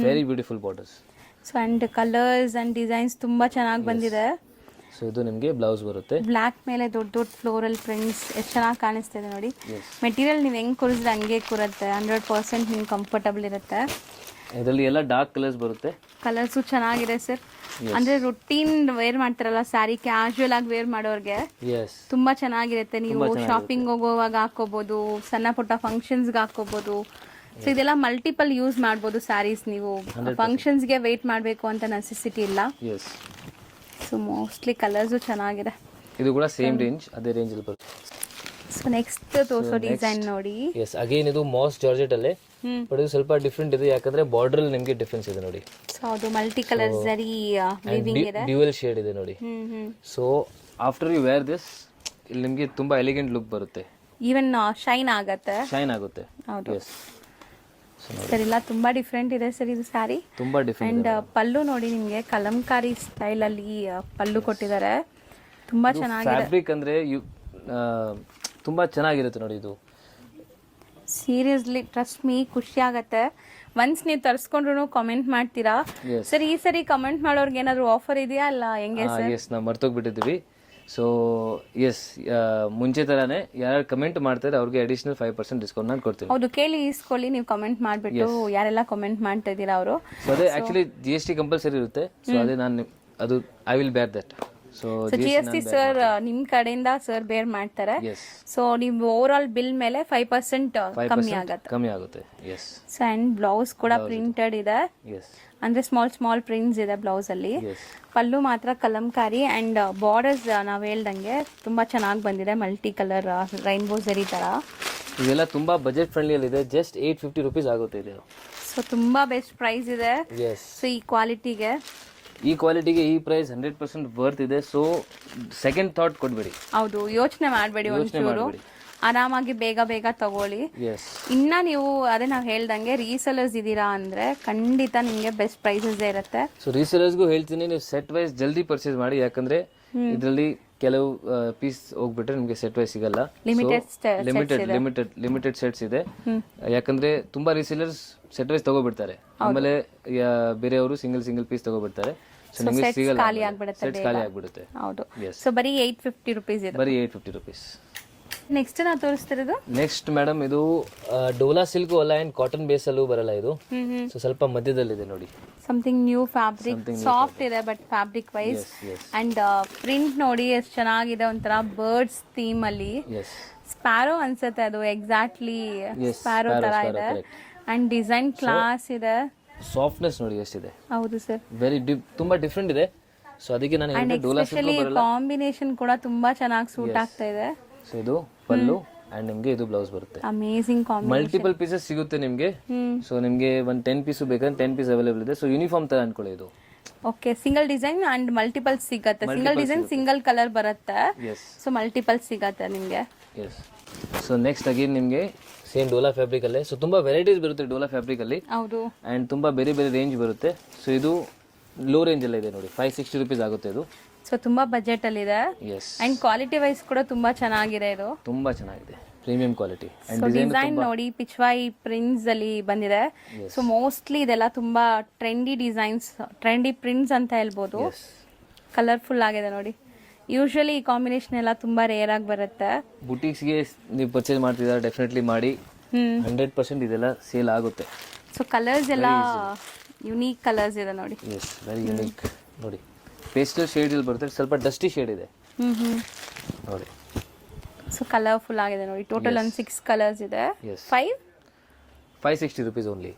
very beautiful borders. So and colours and designs ತುಂಬಾ ಚೆನ್ನಾಗಿ ಬಂದಿದೆ. ಸೊ ಇದು ನಿಮಗೆ ಬ್ಲೌಸ್ ಬರುತ್ತೆ. ಬ್ಲಾಕ್ ಮೇಲೆ ದೊಡ್ಡ ದೊಡ್ಡ ಫ್ಲೋರಲ್ ಪ್ರಿಂಟ್ಸ್ ಎಷ್ಟು ಚೆನ್ನಾಗಿ ಕಾಣಿಸ್ತಿದೆ ನೋಡಿ. ಮೆಟೀರಿಯಲ್ ನೀವು ಹೆಂಗ್ ಕೂರಿಸಿದ್ರೆ ಹಂಗೆ ಕೂರುತ್ತೆ. 100% ನಿಮ್ಗೆ ಕಂಫರ್ಟಬಲ್ ಇರುತ್ತೆ. ಇದರಲ್ಲಿ ಎಲ್ಲ ಡಾರ್ಕ್ ಕಲರ್ಸ್ ಬರುತ್ತೆ. ಕಲರ್ಸು ಚೆನ್ನಾಗಿದೆ ಸರ್. ಅಂದ್ರೆ ರುಟೀನ್ ವೇರ್ ಮಾಡ್ತಾರಲ್ಲ ಸ್ಯಾರಿ, ಕ್ಯಾಶುವಲ್ ಆಗಿ ವೇರ್ ಮಾಡೋರ್ಗೆ ತುಂಬಾ ಚೆನ್ನಾಗಿರುತ್ತೆ. ನೀವು ಶಾಪಿಂಗ್ ಹೋಗುವಾಗ ಹಾಕೋಬಹುದು, ಸಣ್ಣ ಪುಟ್ಟ ಫಂಕ್ಷನ್ಸ್ಗೆ ಹಾಕೋಬಹುದು. ಸೊ ಇದೆಲ್ಲ ಮಲ್ಟಿಪಲ್ ಯೂಸ್ ಮಾಡ್ಬೋದು ಸ್ಯಾರೀಸ್. ನೀವು ಫಂಕ್ಷನ್ಸ್ಗೆ ವೇಟ್ ಮಾಡಬೇಕು ಅಂತ ನೆಸೆಸಿಟಿ ಇಲ್ಲ. ಸೊ ಮೋಸ್ಟ್ಲಿ ಕಲರ್ಸು ಚೆನ್ನಾಗಿದೆ. ಇದು ಕೂಡ ಸೇಮ್ ರೇಂಜ್, ಅದೇ ರೇಂಜ್ ಅಲ್ಲಿ ಬರುತ್ತೆ. ಸೊ ನೆಕ್ಸ್ಟ್ ತೋರಿಸೋ ಡಿಸೈನ್ ನೋಡಿ. ಎಸ್, ಅಗೇನ್ ಇದು ಮಾಸ್ ಜಾರ್ಜೆಟ್ ಅಲ್ಲೇ, ಬಟ್ ಇದು ಸ್ವಲ್ಪ ಡಿಫ್ರೆಂಟ್ ಇದೆ, ಯಾಕಂದ್ರೆ ಬಾರ್ಡರ್ ಅಲ್ಲಿ ನಿಮಗೆ ಡಿಫರೆನ್ಸ್ ಇದೆ ನೋಡಿ. ಸೊ ಅದು ಮಲ್ಟಿ ಕಲರ್ ಜರಿ ವೀವಿಂಗ್ ಇದೆ, ಡ್ಯುಯಲ್ ಶೇಡ್ ಇದೆ ನೋಡಿ. So after you wear this, ಇಲ್ಲಿ ನಿಮಗೆ ತುಂಬಾ ಎಲಿಗೆಂಟ್ ಲುಕ್ ಬರುತ್ತೆ. ಈವನ್ ಶೈನ್ ಆಗುತ್ತೆ. ಹೌದು. ಎಸ್ ಸರ್, ಇಲ್ಲ ತುಂಬಾ ಡಿಫ್ರೆಂಟ್ ಇದೆ ಸರ್ ಇದು ಸ್ಯಾರಿ. ತುಂಬಾ ಡಿಫ್ರೆಂಟ್. ಅಂಡ್ ಪಲ್ಲು ನೋಡಿ, ನಿಮಗೆ ಕಲಂಕಾರಿ ಸ್ಟೈಲ್ ಅಲ್ಲಿ ಪಲ್ಲು ಕೊಟ್ಟಿದ್ದಾರೆ. ತುಂಬಾ ಚೆನ್ನಾಗಿದೆ. ಫ್ಯಾಬ್ರಿಕ್ ಅಂದ್ರೆ ತುಂಬಾ ಚೆನ್ನಾಗಿರುತ್ತೆ ನೋಡಿ ಇದು. ಸೀರಿಯಸ್ಲಿ ಟ್ರಸ್ಟ್ ಮೀ, ಖುಷಿ ಆಗತ್ತೆ. ಒನ್ಸ್ ನೀವು ತರಿಸ್ಕೊಂಡ್ರು ಕಾಮೆಂಟ್ ಮಾಡ್ತೀರಾ. ಸರ್ ಈ ಸರಿ ಕಮೆಂಟ್ ಮಾಡೋರ್ಗೆ ಏನಾದ್ರು ಆಫರ್ ಇದೆಯಾ ಅಲ್ಲ ಹೆಂಗೆ ಸರ್? ಎಸ್, ನಾವು ಮರ್ತೋಗ್ಬಿಟ್ಟಿದ್ದೀವಿ. ಸೊ ಎಸ್, ಮುಂಚೆ ತರಾನೇ ಯಾರು ಕಮೆಂಟ್ ಮಾಡ್ತಾರೆ ಅವ್ರಿಗೆ ಅಡಿಷನಲ್ 5% ಡಿಸ್ಕೌಂಟ್ ನಾನು ಕೊಡ್ತೀನಿ. ಹೌದು, ಕೇಳಿ ಇಸ್ಕೊಳ್ಳಿ. ನೀವು ಕಮೆಂಟ್ ಮಾಡಿಬಿಟ್ಟು ಯಾರೆಲ್ಲ ಕಮೆಂಟ್ ಮಾಡ್ತಾ ಇದ್ದೀರಾ ಅವರು. ಸೊ ಅದೇ ಆಕ್ಚುಲಿ GST ಕಂಪಲ್ಸರಿ ಇರುತ್ತೆ. ಸೊ ಅದೇ ನಾನು ಅದು ಐ ವಿಲ್ ಬೇರ್ ದಟ್. ಸೊ GST ಸರ್ ನಿಮ್ ಕಡೆಯಿಂದ ಸರ್ ಬೇರ್ ಮಾಡ್ತಾರೆ. ಸೊ ನೀವು ಓವರ್ ಆಲ್ ಬಿಲ್ ಮೇಲೆ 5% ಕಮ್ಮಿ ಆಗುತ್ತೆ. ಎಸ್. ಸೊ ಅಂಡ್ ಬ್ಲೌಸ್ ಕೂಡ ಪ್ರಿಂಟೆಡ್ ಇದೆ. ಅಂದ್ರೆ ಸ್ಮಾಲ್ ಪ್ರಿಂಟ್ಸ್ ಇದೆ ಬ್ಲೌಸ್ ಅಲ್ಲಿ. ಪಲ್ಲು ಮಾತ್ರ ಕಲಂಕಾರಿ ಅಂಡ್ ಬಾರ್ಡರ್ಸ್ ನಾವ್ ಹೇಳ್ದಂಗೆ ತುಂಬಾ ಚೆನ್ನಾಗಿ ಬಂದಿದೆ, ಮಲ್ಟಿ ಕಲರ್ ರೈನ್ಬೋ ಜರಿ ತರ. ಇದೆಲ್ಲ ತುಂಬಾ ಬಜೆಟ್ ಫ್ರೆಂಡ್ಲಿ ಅಲ್ಲಿ ಇದೆ, ಜಸ್ಟ್ 850 ರುಪೀಸ್ ಆಗುತ್ತೆ ಇದು. ಸೊ ತುಂಬಾ ಬೆಸ್ಟ್ ಪ್ರೈಸ್ ಇದೆ. ಸೊ ಈ ಕ್ವಾಲಿಟಿಗೆ ಈ ಪ್ರೈಸ್ 100% ವರ್ತ್ ಇದೆ. ಸೊ ಸೆಕೆಂಡ್ ಥಾಟ್ ಕೊಡ್ಬೇಡಿ. ಹೌದು, ಯೋಚನೆ ಮಾಡಬೇಡಿ ಒಂಚೂರು. ಆರಾಮಾಗಿ ಬೇಗ ತಗೊಳ್ಳಿ. ಇನ್ನ ನೀವು ಅದೇ ನಾವು ಹೇಳ್ದಂಗೆ ರೀಸೆಲರ್ಸ್ ಇದೀರಾ ಅಂದ್ರೆ ಖಂಡಿತ ನಿಮ್ಗೆ ಬೆಸ್ಟ್ ಪ್ರೈಸಸ್ ಇರುತ್ತೆ. ಸೊ ರೀಸೆಲರ್ಸ್ಗೂ ಹೇಳ್ತೀನಿ, ನೀವು ಸೆಟ್ ವೈಸ್ ಜಲ್ದಿ ಪರ್ಚೇಸ್ ಮಾಡಿ, ಯಾಕಂದ್ರೆ ಇದರಲ್ಲಿ ಕೆಲವು ಪೀಸ್ ಹೋಗ್ಬಿಟ್ರೆ ನಿಮ್ಗೆ ಸೆಟ್ ವೈಸ್ ಸಿಗಲ್ಲ. ಲಿಮಿಟೆಡ್ ಸೆಟ್ಸ್ ಇದೆ, ಯಾಕಂದ್ರೆ ತುಂಬಾ ರೀಸೆಲರ್ಸ್ ಸೆಟ್ ವೈಸ್ ತಗೋಬಿಡ್ತಾರೆ, ಆಮೇಲೆ ಬೇರೆಯವರು ಸಿಂಗಲ್ ಪೀಸ್ ತಗೋಬಿಡ್ತಾರೆ. ಸೊ ನಿಮಗೆ ಸಿಗಲ್ಲ, ಖಾಲಿ ಆಗ್ಬಿಡುತ್ತೆ. ಹೌದು. ಸೊ ಬರೀ 850 ರುಪೀಸ್ ಇದೆ. ಬರೀ 850 ರುಪೀಸ್. ನೆಕ್ಸ್ಟ್ ನಾವು ತೋರಿಸ್ತಿರೋದು ನೆಕ್ಸ್ಟ್ ಮೇಡಮ್ ಇದು ಡೋಲಾ ಸಿಲ್ಕ್ ಅಲ್ಲ ಅಂಡ್ ಕಾಟನ್ ಬೇಸ್ ಅಲ್ಲೂ ಬರಲ್ಲ ಇದು. ಸೊ ಸ್ವಲ್ಪ ಮಧ್ಯದಲ್ಲಿದೆ ನೋಡಿ. ಸಮಥಿಂಗ್ ನ್ಯೂ ಫ್ಯಾಬ್ರಿಕ್, ಸಾಫ್ಟ್ ಇದೆ but fabric wise. And print ನೋಡಿ ಎಷ್ಟು ಚೆನ್ನಾಗಿದೆ, ಒಂಥರ ಬರ್ಡ್ಸ್ ಥೀಮ್ ಅಲ್ಲಿ. ಸ್ಪ್ಯಾರೋ ಅನ್ಸುತ್ತೆ ಅದು, ಎಕ್ಸಾಕ್ಟ್ಲಿ ಸ್ಪ್ಯಾರೋ ತರ ಇದೆ. ಅಂಡ್ ಡಿಸೈನ್ ಕ್ಲಾಸ್ ಇದೆ. ಸಾಫ್ಟ್ನೆಸ್ ನೋಡಿ ಎಷ್ಟಿದೆ. ಹೌದು ಸರ್, ವೆರಿ ತುಂಬಾ ಡಿಫ್ರೆಂಟ್ ಇದೆ. ಸೊ ಅದಕ್ಕೆ ನಾನು ಹೇಳಿದೆ ಡೋಲಾ ಸಿಲ್ಕ್ ಬರಲ್ಲ. ಕಾಂಬಿನೇಷನ್ ಕೂಡ ತುಂಬಾ ಚೆನ್ನಾಗಿ ಸೂಟ್ ಆಗ್ತಾ ಇದೆ. ಸೊ ಇದು ಪಲ್ಲು ಅಂಡ್ ನಿಮ್ಗೆ ಇದು ಬ್ಲೌಸ್ ಬರುತ್ತೆ. Amazing combination. ಮಲ್ಟಿಪಲ್ ಪೀಸಸ್ ಸಿಗುತ್ತೆ ನಿಮ್ಗೆ. ಸೊ ನಿಮ್ಗೆ ಒಂದು 10 ಪೀಸ್ ಬೇಕಂದ್ರೆ 10 ಪೀಸ್ ಅವೈಲೇಬಲ್ ಇದೆ. ಸೊ ಯೂನಿಫಾರ್ಮ್ ತರ ಅನ್ಕೊಳ್ಳಿ ಇದು. Okay, single design and multiple ಸಿಗತ್ತೆ. ಸಿಂಗಲ್ ಡಿಸೈನ್ ಸಿಂಗಲ್ ಕಲರ್ ಬರುತ್ತೆ. ಸೊ ಮಲ್ಟಿಪಲ್ ಸಿಗತ್ತೆ ನಿಮ್ಗೆ. ಸೊ ನೆಕ್ಸ್ಟ್ ಅಗೇನ್ ನಿಮ್ಗೆ ಸೇಮ್ ಡೋಲಾ ಫ್ಯಾಬ್ರಿಕ್ ಅಲ್ಲೇ. ಸೊ ತುಂಬಾ ವೆರೈಟೀಸ್ ಬರುತ್ತೆ ಡೋಲಾ ಫ್ಯಾಬ್ರಿಕ್ ಅಲ್ಲಿ. ಹೌದು. ಅಂಡ್ ತುಂಬಾ ಬೇರೆ ಬೇರೆ ರೇಂಜ್ ಬರುತ್ತೆ. ಸೊ ಇದು ಲೋ ರೇಂಜ್ ಎಲ್ಲ ಇದೆ ನೋಡಿ, 560 rupees ಆಗುತ್ತೆ ಇದು. ಸೊ ತುಂಬಾ ಬಜೆಟ್ ಅಲ್ಲಿ ಇದೆ. ಅಂಡ್ ಕ್ವಾಲಿಟಿ ವೈಸ್ ಕೂಡ ತುಂಬಾ ಚೆನ್ನಾಗಿದೆ ಇದು. ತುಂಬಾ ಚೆನ್ನಾಗಿದೆ, ಪ್ರೀಮಿಯಂ ಕ್ವಾಲಿಟಿ. ಅಂಡ್ ಡಿಸೈನ್ ನೋಡಿ ಪಿಚ್ವಾಯಿ ಪ್ರಿಂಟ್ಸ್ ಅಲ್ಲಿ ಬಂದಿದೆ. ಸೊ ಮೋಸ್ಟ್ಲಿ ಇದೆಲ್ಲ ತುಂಬಾ ಟ್ರೆಂಡಿ ಡಿಸೈನ್ಸ್, ಟ್ರೆಂಡಿ ಪ್ರಿಂಟ್ಸ್ ಅಂತ ಹೇಳ್ಬೋದು. ಕಲರ್ಫುಲ್ ಆಗಿದೆ ನೋಡಿ. ಯೂಶುವಲಿ ಈ ಕಾಂಬಿನೇಷನ್ ಎಲ್ಲ ತುಂಬಾ ರೇರ್ ಆಗಿ ಬರುತ್ತೆ. ಬುಟೀಕ್ಸ್ಗೆ ನೀವು ಪರ್ಚೇಸ್ ಮಾಡ್ತಿದ್ದಾರೆ ಡೆಫಿನೆಟ್ಲಿ ಮಾಡಿ. 100% ಇದೆಲ್ಲ ಸೇಲ್ ಆಗುತ್ತೆ. ಸೊ ಕಲರ್ಸ್ ಎಲ್ಲ ಯುನೀಕ್ ಕಲರ್ಸ್ ಇದೆ ನೋಡಿ. ವೆರಿ ಯುನೀಕ್ ನೋಡಿ. ಪೇಸ್ಟಲ್ ಶೇಡ್ ಇಲ್ಲಿ ಬರುತ್ತೆ, ಸ್ವಲ್ಪ ಡಸ್ಟಿ ಶೇಡ್ ಇದೆ ನೋಡಿ. ಸೊ ಕಲರ್ಫುಲ್ ಆಗಿದೆ ನೋಡಿ. ಟೋಟಲ್ ಒಂದು 6 ಕಲರ್ಸ್ ಇದೆ. 560 rupees ಓನ್ಲಿ.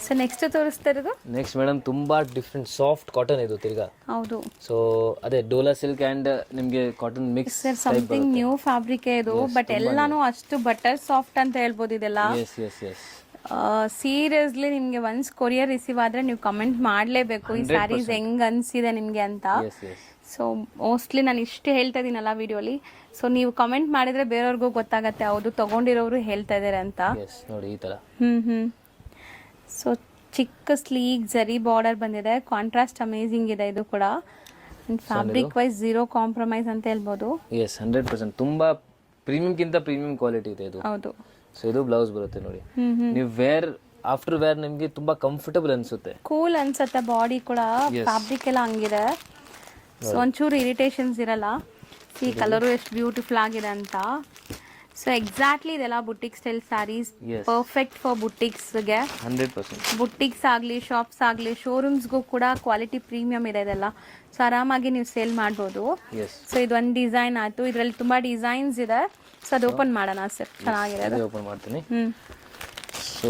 ಸೊ ನೆಕ್ಸ್ಟ್ ತೋರಿಸ್ತಾ ಇರೋದು ನೆಕ್ಸ್ಟ್ ಮೇಡಮ್ ತುಂಬಾ ಡಿಫ್ರೆಂಟ್ ಸಾಫ್ಟ್ ಕಾಟನ್ ಇದು ತಿರ್ಗಾ. ಹೌದು. ಸೊ ಅದೇ ಡೋಲಾ ಸಿಲ್ಕ್ ಅಂಡ್ ನಿಮ್ಗೆ cotton mix. Something new fabric ಇದು, ಬಟ್ ಎಲ್ಲಾನು ಅಷ್ಟು ಬಟರ್ ಸಾಫ್ಟ್ ಅಂತ ಹೇಳ್ಬೋದು ಇದೆಲ್ಲ. ಸೀರಿಯಸ್ಲಿ ನಿಮ್ಗೆ ಒನ್ಸ್ ಕೊರಿಯರ್ ರಿಸೀವ್ ಆದ್ರೆ ನೀವು ಕಮೆಂಟ್ ಮಾಡ್ಲೇಬೇಕು ಈ ಸ್ಯಾರೀಸ್ ಹೆಂಗ್ ಅನ್ಸಿದೆ ನಿಮ್ಗೆ ಅಂತ. ಸೊ ಮೋಸ್ಟ್ಲಿ ನಾನು ಇಷ್ಟು ಹೇಳ್ತಾ ಇದೀನಲ್ಲ ವಿಡಿಯೋಲಿ. ಸೊ ನೀವು ಕಮೆಂಟ್ ಮಾಡಿದ್ರೆ ಬೇರೆಯವ್ರಿಗೂ ಗೊತ್ತಾಗತ್ತೆ ಹೌದು ತಗೊಂಡಿರೋರು ಹೇಳ್ತಾ ಇದಾರೆ ಅಂತ. ನೋಡಿ ಈ ತರ. ಸೊ ಚಿಕ್ಕ ಸ್ಲೀಕ್ ಜರಿ ಬಾರ್ಡರ್ ಬಂದಿದೆ. ಕಾಂಟ್ರಾಸ್ಟ್ ಅಮೇಜಿಂಗ್ ಇದೆ ಇದು ಕೂಡ. ಫ್ಯಾಬ್ರಿಕ್ ವೈಸ್ ಝೀರೋ ಕಾಂಪ್ರಮೈಸ್ ಅಂತ ಹೇಳ್ಬೋದು. 100% ತುಂಬಾ ಪ್ರೀಮಿಯಂ ಕಿಂತ ಪ್ರೀಮಿಯಂ ಕ್ವಾಲಿಟಿ ಇದೆ ಇದು. ಹೌದು. ಸೊ ಇದು ಬ್ಲೌಸ್ ಬರುತ್ತೆ ನೋಡಿ. ನೀವು ಆಫ್ಟರ್ ವೇರ್ ನಿಮ್ಗೆ ತುಂಬಾ ಕಂಫರ್ಟಬಲ್ ಅನ್ಸುತ್ತೆ, ಕೂಲ್ ಅನ್ಸುತ್ತೆ. ಬಾಡಿ ಕೂಡ ಫ್ಯಾಬ್ರಿಕ್ ಎಲ್ಲ ಹಂಗಿದೆ. ಸೊ ಒಂಚೂರು ಇರಿಟೇಷನ್ಸ್ ಇರಲ್ಲ. ಈ ಕಲರು ಎಷ್ಟು ಬ್ಯೂಟಿಫುಲ್ ಆಗಿದೆ ಅಂತ. ಸೊ ಎಕ್ಸಾಕ್ಟ್ಲಿ ಇದೆಲ್ಲ boutique style sarees, perfect for ಬುಟಿಕ್ಸ್ಗೆ. 100% ಬುಟಿಕ್ಸ್ ಆಗಲಿ, ಶಾಪ್ಸ್ ಆಗಲಿ, ಶೋರೂಮ್ಸ್ಗೂ ಕೂಡ ಕ್ವಾಲಿಟಿ ಪ್ರೀಮಿಯಂ ಇದೆ ಇದೆಲ್ಲ. ಸೊ ಆರಾಮಾಗಿ ನೀವು ಸೇಲ್ ಮಾಡ್ಬೋದು. ಸೊ ಇದೊಂದು ಡಿಸೈನ್ ಆಯ್ತು. ಇದರಲ್ಲಿ ತುಂಬಾ ಡಿಸೈನ್ಸ್ ಇದೆ. ಸೊ ಅದು ಓಪನ್ ಮಾಡೋಣ ಸರ್, ಚೆನ್ನಾಗಿದೆ. ಓಪನ್ ಮಾಡ್ತೀನಿ. ಸೊ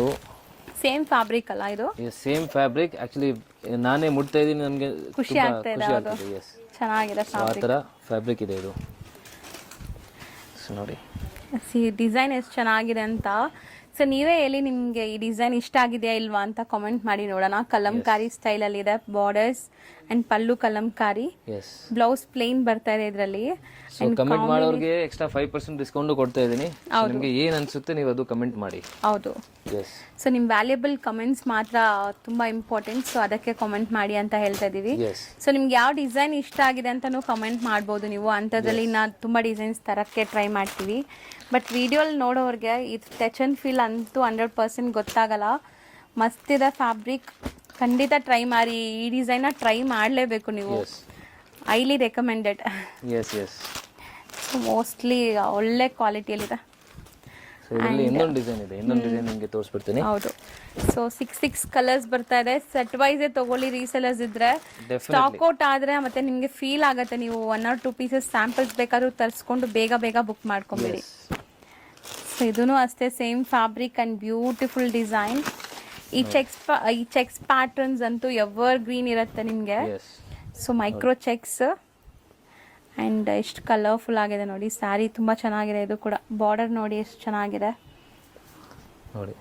ಸೇಮ್ ಫ್ಯಾಬ್ರಿಕ್ ಅಲ್ಲ ಇದು? Same fabric. ಆಕ್ಚುಲಿ ನಾನೇ ಮುಟ್ತಾ ಇದ್ದೀನಿ, ನನಗೆ ಖುಷಿ ಆಗ್ತಾ ಇದೆ. ಚೆನ್ನಾಗಿದೆ ಆ ಥರ ಫ್ಯಾಬ್ರಿಕ್ ಇದೆ ಇದು. ಸೊ ನೋಡಿ ಡಿಸೈನ್ ಎಷ್ಟು ಚೆನ್ನಾಗಿದೆ ಅಂತ. ಸೊ ನೀವೇ ಹೇಳಿ ನಿಮಗೆ ಈ ಡಿಸೈನ್ ಇಷ್ಟ ಆಗಿದೆಯಾ ಇಲ್ವಾ ಅಂತ ಕಾಮೆಂಟ್ ಮಾಡಿ ನೋಡೋಣ. ಕಲಂಕಾರಿ ಸ್ಟೈಲ್ ಅಲ್ಲಿ ಇದೆ. Borders and pallu Kalamkari, blouse plain ಬರ್ತಾ ಇದೆ ಇದರಲ್ಲಿ. ಕಮೆಂಟ್ ಮಾಡೋರಿಗೆ ಎಕ್ಸ್ಟ್ರಾ 5% ಡಿಸ್ಕೌಂಟ್ ಕೊಡ್ತಾ ಇದ್ದೀನಿ. ನಿಮಗೆ ಏನು ಅನ್ಸುತ್ತೆ ನೀವು ಅದು ಕಮೆಂಟ್ ಮಾಡಿ. ಹೌದು. ಸೊ ನಿಮ್ ವ್ಯಾಲ್ಯೂಬಲ್ ಕಮೆಂಟ್ಸ್ ಮಾತ್ರ ತುಂಬಾ ಇಂಪಾರ್ಟೆಂಟ್. ಸೊ ಅದಕ್ಕೆ ಕಮೆಂಟ್ ಮಾಡಿ ಅಂತ ಹೇಳ್ತಾ ಇದೀವಿ. ಸೊ ನಿಮ್ಗೆ ಯಾವ ಡಿಸೈನ್ ಇಷ್ಟ ಆಗಿದೆ ಅಂತಾನು ಕಮೆಂಟ್ ಮಾಡ್ಬೋದು ನೀವು. ಅಂಥದ್ರಲ್ಲಿ ನಾನು ತುಂಬಾ ಡಿಸೈನ್ಸ್ ತರಕ್ಕೆ ಟ್ರೈ ಮಾಡ್ತೀವಿ. ಬಟ್ ವಿಡಿಯೋಲಿ ನೋಡೋರಿಗೆ ಇದು ಟಚ್ ಅಂಡ್ ಫೀಲ್ ಅಂತೂ 100% ಗೊತ್ತಾಗಲ್ಲ. ಮಸ್ತಿದೆ ಫ್ಯಾಬ್ರಿಕ್. ಖಂಡಿತ ಟ್ರೈ ಮಾಡಿ. ಈ ಡಿಸೈನ್ನ ಟ್ರೈ ಮಾಡಲೇಬೇಕು ನೀವು. Highly recommended. ಮೋಸ್ಟ್ಲಿ ಒಳ್ಳೆ ಕ್ವಾಲಿಟಿಯಲ್ಲಿದೆ. ಇನ್ನೊಂದು ಡಿಸೈನ್ ಇದೆ, ಇನ್ನೊಂದು ಡಿಸೈನ್ ನಿಮಗೆ ತೋರಿಸ್ಬಿಡ್ತೀನಿ. ಹೌದು. ಸೊ 6 ಕಲರ್ಸ್ ಬರ್ತಾ ಇದೆ. ಸೆಟ್ ವೈಸ್ ತಗೊಳ್ಳಿ. ರೀಸೆಲರ್ಸ್ ಇದ್ರೆ ಸ್ಟಾಕ್ ಔಟ್ ಆದ್ರೆ ಮತ್ತೆ ನಿಮ್ಗೆ ಫೀಲ್ ಆಗುತ್ತೆ. ನೀವು 1 or 2 ಪೀಸಸ್ ಸ್ಯಾಂಪಲ್ಸ್ ಬೇಕಾದ್ರೂ ತರಿಸ್ಕೊಂಡು ಬೇಗ ಬೇಗ ಬುಕ್ ಮಾಡ್ಕೊಂಬಿಡಿ. ಸೊ ಇದೂ ಅಷ್ಟೇ same fabric and beautiful design. ಈ ಚೆಕ್ಸ್ ಪ್ಯಾಟರ್ನ್ಸ್ ಅಂತೂ ಎವರ್ ಗ್ರೀನ್ ಇರುತ್ತೆ ನಿಮಗೆ. ಸೊ ಮೈಕ್ರೋ ಚೆಕ್ಸ್ ಅಂಡ್ ಎಷ್ಟು ಕಲರ್ಫುಲ್ ಆಗಿದೆ ನೋಡಿ. ಸ್ಯಾರಿ ತುಂಬಾ ಚೆನ್ನಾಗಿದೆ. ಇದು ಕೂಡ ಬಾರ್ಡರ್ ನೋಡಿ ಎಷ್ಟು ಚೆನ್ನಾಗಿದೆ ನೋಡಿ.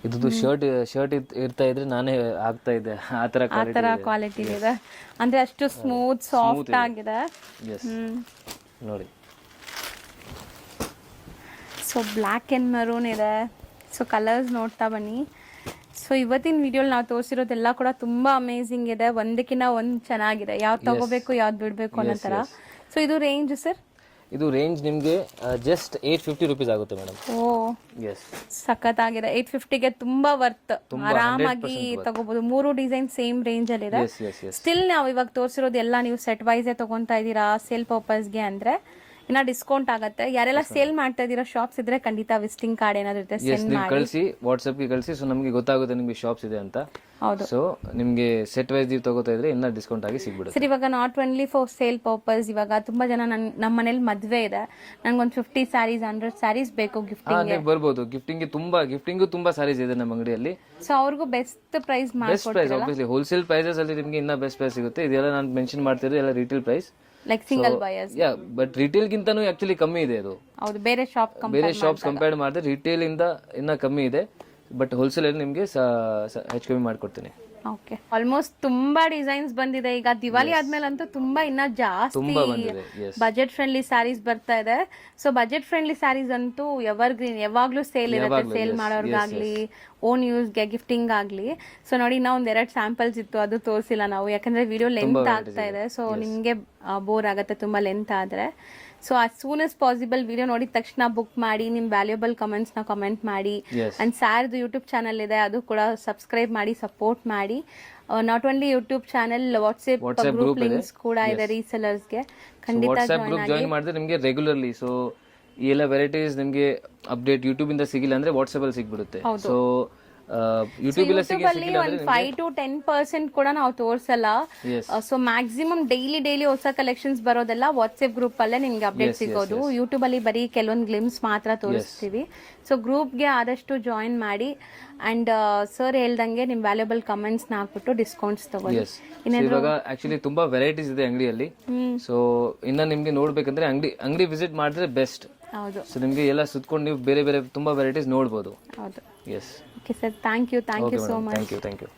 ಇದು ಶರ್ಟ್ ಇರ್ತಾ ಇದ್ರೆ ನಾನೇ ಆಗ್ತಾ ಇದ್ದೆ. ಆ ತರ ಕ್ವಾಲಿಟಿ ಇದೆ ಅಂದ್ರೆ ಅಷ್ಟು ಸ್ಮೂತ್ ಸಾಫ್ಟ್ ಆಗಿದೆ ನೋಡಿ. ಸೊ ಬ್ಲ್ಯಾಕ್ ಅಂಡ್ ಮರೂನ್ ಇದೆ. ಸೊ ಕಲರ್ಸ್ ನೋಡ್ತಾ ಬನ್ನಿ. ಸೊ ಇವತ್ತಿನ ವಿಡಿಯೋಲಿ ನಾವು ತೋರಿಸಿರೋದೆಲ್ಲ ಕೂಡ ತುಂಬಾ ಅಮೇಸಿಂಗ್ ಇದೆ. ಒಂದಕ್ಕಿಂತ ಒಂದು ಚೆನ್ನಾಗಿದೆ. ಯಾವ್ದು ತಗೋಬೇಕು ಯಾವ್ದು ಬಿಡಬೇಕು ಅನ್ನೋ ಥರ. ಸೊ ಇದು ರೇಂಜ್ ಸರ್? ಇದು ರೇಂಜ್ ನಿಮಗೆ ಜಸ್ಟ್ 850 rupees ಆಗುತ್ತೆ ಮೇಡಮ್. ಸಖತ್ತಾಗಿದೆ. 850ಗೆ ತುಂಬಾ ವರ್ತ್. ಆರಾಮಾಗಿ ತಗೋಬಹುದು. 3 ಡಿಸೈನ್ ಸೇಮ್ ರೇಂಜ್ ಅಲ್ಲಿ ಇದೆ. ಸ್ಟಿಲ್ ನಾವು ಇವಾಗ ತೋರಿಸಿರೋದು ಎಲ್ಲ ನೀವು ಸೆಟ್ ವೈಸೇ ತಗೊಂತಾ ಇದ್ದೀರಾ ಸೇಲ್ ಪರ್ಪಸ್ಗೆ ಅಂದ್ರೆ ಇನ್ನ ಡಿಸ್ಕೌಂಟ್ ಆಗತ್ತೆ. ಯಾರೆಲ್ಲ ಸೇಲ್ ಮಾಡ್ತಾ ಇದೀರೋ ಶಾಪ್ಸ್ ಇದ್ರೆ ಖಂಡಿತ ವಿಸಿಟಿಂಗ್ ಕಾರ್ಡ್ ಏನಾದ್ರು ಇರುತ್ತೆ ಸೆಂಡ್ ನೀವು ಮಾಡಿ. ಕಳಿಸಿ, ವಾಟ್ಸಪ್ಗೆ ಕಳಿಸಿ. ಸೊ ನಮಗೆ ಗೊತ್ತಾಗುತ್ತೆ ನಿಮಗೆ ಶಾಪ್ಸ್ ಇದೆ ಅಂತ. ಹೌದು. ಸೊ ನಿಮಗೆ ಸೆಟ್ ವೈಸ್ ನೀವು ತಗೋತಾ ಇದ್ರೆ ಇನ್ನ ಡಿಸ್ಕೌಂಟ್ ಆಗಿ ಸಿಗ್ಬಿಡುತ್ತೆ. ಸರ್ ಇವಾಗ not only for sale purpose, ಇವಾಗ ತುಂಬಾ ಜನ ನಮ್ಮ ಮನೇಲಿ ಮದ್ವೆ ಇದೆ, ನನ್ಗೊಂದು 50 ಸ್ಯಾರೀಸ್ 100 ಸ್ಯಾರೀಸ್ ಬೇಕು ಗಿಫ್ಟಿಂಗ್. ನೀವು ಬರ್ಬೋದು. ಗಿಫ್ಟಿಂಗು ತುಂಬಾ ಸಾರೀಸ್ ಇದೆ ನಮ್ಮ ಅಂಗಡಿಯಲ್ಲಿ. ಸೊ ಅವ್ರಿಗೂ best price best price obviously wholesale prices ಅಲ್ಲಿ ನಿಮಗೆ ಇನ್ನ ಬೆಸ್ಟ್ ಪ್ರೈಸ್ ಸಿಗುತ್ತೆ. ಇದೆಲ್ಲ ನಾನು ಮೆನ್ಷನ್ ಮಾಡ್ತಿರೋದು ಎಲ್ಲ retail price, like single buyers. But retail ಗಿಂತನೂ ಆಕ್ಚುಲಿ ಕಮ್ಮಿ ಇದೆ ಅದು. ಹೌದು, ಬೇರೆ ಶಾಪ್ಸ್ ಕಂಪೇರ್ ಮಾಡಿದ್ರೆ ರಿಟೇಲ್ ಇಂದ ಇನ್ನ ಕಮ್ಮಿ ಇದೆ. ಬಟ್ ಹೋಲ್ಸೇಲ್ ಅಲ್ಲಿ ನಿಮಗೆ ಹೆಚ್ಚು ಕಮ್ಮಿ ಮಾಡ್ಕೊಡ್ತೀನಿ. ಓಕೆ, ಆಲ್ಮೋಸ್ಟ್ ತುಂಬಾ ಡಿಸೈನ್ಸ್ ಬಂದಿದೆ. ಈಗ ದಿವಾಲಿ ಆದ್ಮೇಲೆ ಅಂತೂ ತುಂಬಾ ಇನ್ನ ಜಾಸ್ತಿ ಬಜೆಟ್ ಫ್ರೆಂಡ್ಲಿ ಸ್ಯಾರೀಸ್ ಬರ್ತಾ ಇದೆ. ಸೊ ಬಜೆಟ್ ಫ್ರೆಂಡ್ಲಿ ಸ್ಯಾರೀಸ್ ಅಂತೂ ಎವರ್ ಗ್ರೀನ್, ಯಾವಾಗ್ಲೂ ಸೇಲ್ ಇರುತ್ತೆ. ಸೇಲ್ ಮಾಡೋರ್ಗಾಗ್ಲಿ, ಓನ್ ಯೂಸ್ಗೆ, ಗಿಫ್ಟಿಂಗ್ ಆಗ್ಲಿ. ಸೊ ನೋಡಿ, ಇನ್ನೂ ಒಂದೆರಡು ಸ್ಯಾಂಪಲ್ಸ್ ಇತ್ತು, ಅದು ತೋರಿಸಿಲ್ಲ ನಾವು, ಯಾಕಂದ್ರೆ ವಿಡಿಯೋ ಲೆಂತ್ ಆಗ್ತಾ ಇದೆ. ಸೊ ನಿಮ್ಗೆ ಬೋರ್ ಆಗುತ್ತೆ ತುಂಬಾ ಲೆಂತ್ ಆದ್ರೆ. So as soon as possible video ನೋಡಿದ ತಕ್ಷಣ ಬುಕ್ ಮಾಡಿ, ನಿಮ್ ವ್ಯಾಲ್ಯೂಬಲ್ ಕಮೆಂಟ್ಸ್ ನ ಕಮೆಂಟ್ ಮಾಡಿ. ಅಂಡ್ ಸ್ಯಾರ್ದು ಯೂಟ್ಯೂಬ್ ಚಾನಲ್ ಇದೆ, ಅದು ಕೂಡ ಸಬ್ಸ್ಕ್ರೈಬ್ ಮಾಡಿ, ಸಪೋರ್ಟ್ ಮಾಡಿ. Not only YouTube channel, WhatsApp group links ಕೂಡ ಇದೆ ರೀಸೆಲರ್ಸ್ಗೆ. ಖಂಡಿತ ಜಾಯಿನ್ ಮಾಡಿದ್ರೆ ನಿಮಗೆ ರೆಗ್ಯುಲರ್ಲಿ ಸೊ ಈ ಎಲ್ಲ ವೆರೈಟೀಸ್ ನಿಮಗೆ ಅಪ್ಡೇಟ್ ಯೂಟ್ಯೂಬ್ ಇಂದ ಸಿಗಿಲ್ಲ ಅಂದ್ರೆ ವಾಟ್ಸ್ಆಪ್ ಅಲ್ಲಿ ಸಿಗ್ಬಿಡುತ್ತೆ. ಸೊ ಯೂಟ್ಯೂಬ್ ಅಲ್ಲಿ ಒಂದು 5 to 10% ಕೂಡ ನಾವು ತೋರ್ಸಲ್ಲ. ಸೊ ಮ್ಯಾಕ್ಸಿಮಮ್ ಡೈಲಿ ಹೊಸ ಕಲೆಕ್ಷನ್ಸ್ ಬರೋದೆಲ್ಲ ವಾಟ್ಸ್ಆಪ್ ಗ್ರೂಪ್ ಅಲ್ಲೇ ನಿಮ್ಗೆ ಅಪ್ಡೇಟ್ ಸಿಗೋದು. ಯೂಟ್ಯೂಬ್ ಅಲ್ಲಿ ಬರೀ ಕೆಲವೊಂದು ಗ್ಲಿಮ್ಸ್ ಮಾತ್ರ ತೋರಿಸ್ತೀವಿ. ಸೊ ಗ್ರೂಪ್ಗೆ ಆದಷ್ಟು ಜಾಯಿನ್ ಮಾಡಿ. ಅಂಡ್ ಸರ್ ಹೇಳ್ದಂಗೆ ನಿಮ್ ವ್ಯಾಲ್ಯೂಬಲ್ ಕಮೆಂಟ್ಸ್ ನ ಹಾಕ್ಬಿಟ್ಟು ಡಿಸ್ಕೌಂಟ್ಸ್ ತಗೊಳ್ಳಿ. ಇವಾಗ ಆಕ್ಚುಲಿ ತುಂಬಾ ವೆರೈಟೀಸ್ ಇದೆ ಅಂಗಡಿಯಲ್ಲಿ. ಸೊ ಇನ್ನ ನಿಮ್ಗೆ ನೋಡ್ಬೇಕಂದ್ರೆ ಅಂಗಡಿ ವಿಸಿಟ್ ಮಾಡಿದ್ರೆ ಬೆಸ್ಟ್. ಹೌದು. ಸೊ ನಿಮ್ಗೆ ಎಲ್ಲ ಸುತ್ಕೊಂಡು ನೀವು ಬೇರೆ ತುಂಬಾ ವೆರೈಟೀಸ್ ನೋಡ್ಬೋದು. ಹೌದು. Yes. Okay sir, thank you so much. Thank you.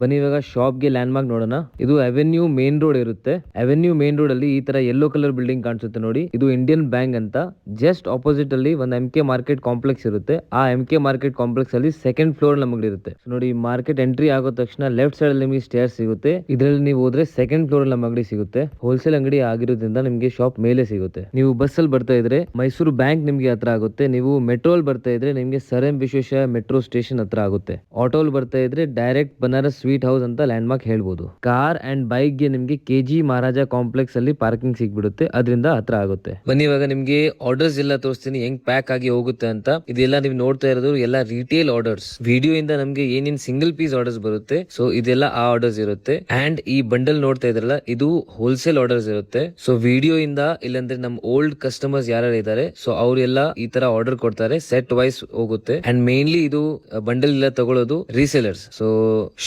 ಬನ್ನಿ ಇವಾಗ ಶಾಪ್ಗೆ ಲ್ಯಾಂಡ್ ಮಾರ್ಕ್ ನೋಡೋಣ. ಇದು ಅವೆನ್ಯೂ ಮೇನ್ ರೋಡ್ ಇರುತ್ತೆ. ಅವೆನ್ಯೂ ಮೇನ್ ರೋಡ್ ಅಲ್ಲಿ ಈ ತರ ಯೆಲ್ಲೋ ಕಲರ್ ಬಿಲ್ಡಿಂಗ್ ಕಾಣಿಸುತ್ತೆ ನೋಡಿ, ಇದು ಇಂಡಿಯನ್ ಬ್ಯಾಂಕ್ ಅಂತ. ಜಸ್ಟ್ ಆಪೋಸಿಟ್ ಅಲ್ಲಿ ಒಂದು MK ಮಾರ್ಕೆಟ್ ಕಾಂಪ್ಲೆಕ್ಸ್ ಇರುತ್ತೆ. ಆ MK ಮಾರ್ಕೆಟ್ ಕಾಂಪ್ಲೆಕ್ಸ್ ಅಲ್ಲಿ ಸೆಕೆಂಡ್ ಫ್ಲೋರ್ ನಮಗೆ ಇರುತ್ತೆ. ನೋಡಿ, ಮಾರ್ಕೆಟ್ ಎಂಟ್ರಿ ಆಗೋ ತಕ್ಷಣ ಲೆಫ್ಟ್ ಸೈಡ್ ಅಲ್ಲಿ ನಿಮಗೆ ಸ್ಟೇರ್ ಸಿಗುತ್ತೆ. ಇದರಲ್ಲಿ ನೀವು ಹೋದ್ರೆ ಸೆಕೆಂಡ್ ಫ್ಲೋರ್ ಅಲ್ಲಿ ನಮ್ಮ ಅಂಗಡಿ ಸಿಗುತ್ತೆ. ಹೋಲ್ಸೇಲ್ ಅಂಗಡಿ ಆಗಿರೋದ್ರಿಂದ ನಿಮಗೆ ಶಾಪ್ ಮೇಲೆ ಸಿಗುತ್ತೆ. ನೀವು ಬಸ್ ಅಲ್ಲಿ ಬರ್ತಾ ಇದ್ರೆ ಮೈಸೂರು ಬ್ಯಾಂಕ್ ನಿಮ್ಗೆ ಹತ್ರ ಆಗುತ್ತೆ. ನೀವು ಮೆಟ್ರೋ ಅಲ್ಲಿ ಬರ್ತಾ ಇದ್ರೆ ನಿಮ್ಗೆ sir M Visvesvaraya metro station ಹತ್ರ ಆಗುತ್ತೆ. ಆಟೋ ಅಲ್ಲಿ ಬರ್ತಾ ಇದ್ರೆ ಡೈರೆಕ್ಟ್ ಬನಾರಸ್ ಸ್ವೀಟ್ ಹೌಸ್ ಅಂತ ಲ್ಯಾಂಡ್ ಮಾರ್ಕ್ ಹೇಳ್ಬೋದು. ಕಾರ್ ಅಂಡ್ ಬೈಕ್ ಗೆ ನಿಮ್ಗೆ KG ಮಹಾರಾಜ ಕಾಂಪ್ಲೆಕ್ಸ್ ಅಲ್ಲಿ ಪಾರ್ಕಿಂಗ್ ಸಿಗ್ಬಿಡುತ್ತೆ, ಅದರಿಂದ ಹತ್ರ ಆಗುತ್ತೆ. ಬನ್ನಿ ಇವಾಗ ನಿಮ್ಗೆ ಆರ್ಡರ್ಸ್ ಎಲ್ಲ ತೋರಿಸ್ತೀನಿ, ಹೆಂಗ್ ಪ್ಯಾಕ್ ಆಗಿ ಹೋಗುತ್ತೆ ಅಂತ. ಇದೆಲ್ಲ ನೀವು ನೋಡ್ತಾ ಇರೋದು ಎಲ್ಲ ರಿಟೇಲ್ ಆರ್ಡರ್ಸ್. ವಿಡಿಯೋ ಇಂದ ನಮ್ಗೆ ಏನೇನ್ ಸಿಂಗಲ್ ಪೀಸ್ ಆರ್ಡರ್ಸ್ ಬರುತ್ತೆ, ಸೊ ಇದೆಲ್ಲ ಆ ಆರ್ಡರ್ಸ್ ಇರುತ್ತೆ. ಅಂಡ್ ಈ ಬಂಡಲ್ ನೋಡ್ತಾ ಇದ್ರಲ್ಲ, ಇದು ಹೋಲ್ಸೇಲ್ ಆರ್ಡರ್ಸ್ ಇರುತ್ತೆ. ಸೊ ವಿಡಿಯೋ ಇಂದ ಇಲ್ಲಾಂದ್ರೆ ನಮ್ ಓಲ್ಡ್ ಕಸ್ಟಮರ್ಸ್ ಯಾರು ಇದಾರೆ, ಸೊ ಅವರೆಲ್ಲ ಈ ತರ ಆರ್ಡರ್ ಕೊಡ್ತಾರೆ, ಸೆಟ್ ವೈಸ್ ಹೋಗುತ್ತೆ. ಅಂಡ್ ಮೇನ್ಲಿ ಇದು ಬಂಡಲ್ ಎಲ್ಲ ತಗೊಳ್ಳೋದು ರೀಸೇಲರ್ಸ್. ಸೊ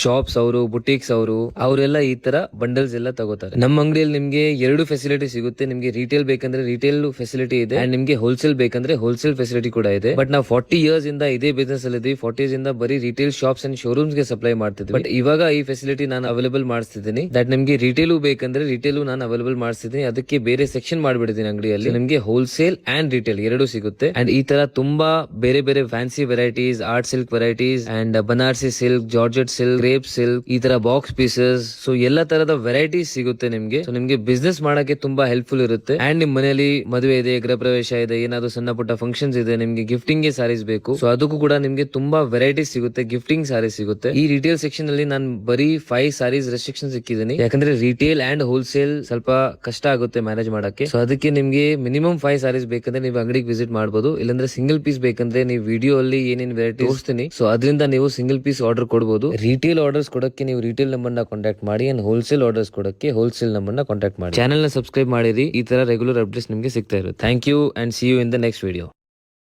ಶಾಪ್ಸ್ ಅವರು, ಬುಟಿಕ್ಸ್ ಅವರೆಲ್ಲ ಈ ತರ ಬಂಡಲ್ಸ್ ಎಲ್ಲ ತಗೋತಾರೆ. ನಮ್ಮ ಅಂಗಡಿಯಲ್ಲಿ ನಿಮ್ಗೆ 2 ಫೆಸಿಲಿಟಿ ಸಿಗುತ್ತೆ. ನಿಮ್ಗೆ ರಿಟೇಲ್ ಬೇಕಂದ್ರೆ ರಿಟೇಲ್ ಫೆಸಿಲಿಟಿ ಇದೆ, ಅಂಡ್ ನಿಮ್ಗೆ ಹೋಲ್ಸೇಲ್ ಬೇಕಂದ್ರೆ ಹೋಲ್ಸೇಲ್ ಫೆಸಿಲಿಟಿ ಕೂಡ ಇದೆ. ಬಟ್ ನಾವು 40 ಇಯರ್ಸ್ ಇಂದ ಇದೇ ಬಿಸ್ನೆಸ್ ಅಲ್ಲಿ ಇದೀವಿ. 40 ಇಯರ್ಸ್ ಇಂದ ಬರೀ ರಿಟೇಲ್ ಶಾಪ್ಸ್ ಅಂಡ್ ಶೋರೂಮ್ಸ್ ಗೆ ಸಪ್ಲೈ ಮಾಡ್ತಿದ್ವಿ. ಬಟ್ ಇವಾಗ ಈ ಫೆಸಿಲಿಟಿ ನಾನು ಅವೈಲೇಬಲ್ ಮಾಡಿಸ್ತಿದ್ದೀನಿ. ದಟ್ ನಿಮ್ಗೆ ರಿಟೇಲು ಬೇಕಂದ್ರೆ ರಿಟೇಲು ನಾನು ಅವೈಲೇಬಲ್ ಮಾಡಿಸ್ತಿದ್ದೀನಿ. ಅದಕ್ಕೆ ಬೇರೆ ಸೆಕ್ಷನ್ ಮಾಡ್ಬಿಡ್ತೀನಿ ಅಂಗಡಿಯಲ್ಲಿ. ನಿಮ್ಗೆ ಹೋಲ್ಸೇಲ್ ಅಂಡ್ ರಿಟೇಲ್ 2 ಸಿಗುತ್ತೆ. ಅಂಡ್ ಈ ತರ ತುಂಬಾ ಬೇರೆ fancy varieties, art silk varieties, and Banarasi silk, georgette silk, crepe silk, ಈ ತರ ಬಾಕ್ಸ್ ಪೀಸಸ್, ಸೊ ಎಲ್ಲ ತರದ ವೆರೈಟೀಸ್ ಸಿಗುತ್ತೆ ನಿಮ್ಗೆ. ಸೊ ನಿಮ್ಗೆ ಬಿಸ್ನೆಸ್ ಮಾಡಕ್ಕೆ ತುಂಬಾ ಹೆಲ್ಪ್ಫುಲ್ ಇರುತ್ತೆ. ಅಂಡ್ ನಿಮ್ ಮನೆಯಲ್ಲಿ ಮದುವೆ ಇದೆ, ಗೃಹ ಪ್ರವೇಶ ಇದೆ, ಏನಾದ್ರು ಸಣ್ಣ ಪುಟ್ಟ ಫಂಕ್ಷನ್ಸ್ ಇದೆ, ನಿಮ್ಗೆ ಗಿಫ್ಟಿಂಗ್ ಗೆ ಸಾರೀಸ್ ಬೇಕು, ಸೊ ಅದಕ್ಕೂ ಕೂಡ ನಿಮ್ಗೆ ತುಂಬಾ ವೆರೈಟೀಸ್ ಸಿಗುತ್ತೆ, ಗಿಫ್ಟಿಂಗ್ ಸಾರೀಸ್ ಸಿಗುತ್ತೆ. ಈ ರಿಟೇಲ್ ಸೆಕ್ಷನ್ ಅಲ್ಲಿ ನಾನು ಬರೀ 5 ಸಾರೀಸ್ ರೆಸ್ಟ್ರಿಕ್ಷನ್ ಸಿಕ್ಕಿದ್ದೀನಿ, ಯಾಕಂದ್ರೆ ರಿಟೇಲ್ ಅಂಡ್ ಹೋಲ್ಸೇಲ್ ಸ್ವಲ್ಪ ಕಷ್ಟ ಆಗುತ್ತೆ ಮ್ಯಾನೇಜ್ ಮಾಡಕ್ಕೆ. ಸೊ ಅದಕ್ಕೆ ನಿಮ್ಗೆ ಮಿನಿಮಮ್ 5 ಸಾರೀಸ್ ಬೇಕಂದ್ರೆ ನೀವು ಅಂಗಡಿಗೆ ವಿಸಿಟ್ ಮಾಡಬಹುದು. ಇಲ್ಲಾಂದ್ರೆ ಸಿಂಗಲ್ ಪೀಸ್ ಬೇಕಂದ್ರೆ ನೀವು ವಿಡಿಯೋ ಅಲ್ಲಿ ಏನೇನ್ ವೆರೈಟಿ ತೋರಿಸ್ತೀನಿ, ಸೊ ಅದರಿಂದ ನೀವು ಸಿಂಗಲ್ ಪೀಸ್ ಆರ್ಡರ್ ಕೊಡಬಹುದು. ರಿಟೇಲ್ ಆರ್ಡರ್ಸ್ ಕೊಡಕ್ಕೆ ನೀವು ರಿಟೇಲ್ ನಂಬರ್ ನ ಕಾಂಟ್ಯಾಕ್ಟ್ ಮಾಡಿ, ಅಂಡ್ ಹೋಲ್ಸೇಲ್ ಆರ್ಡರ್ಸ್ ಕೊಡಕ್ಕೆ ಹೋಲ್ಸೇಲ್ ನಂಬರ್ ನ ಕಾಂಟ್ಯಾಕ್ಟ್ ಮಾಡಿ. ಚಾನೆಲ್ ನ ಸಬ್ಸ್ಕ್ರೈಬ್ ಮಾಡಿರಿ, ಈ ತರ ರೆಗ್ಯುಲರ್ ಅಪ್ಡೇಟ್ಸ್ ನಿಮಗೆ ಸಿಗ್ತಾ ಇರುತ್ತೆ. Thank you and see you in the next video.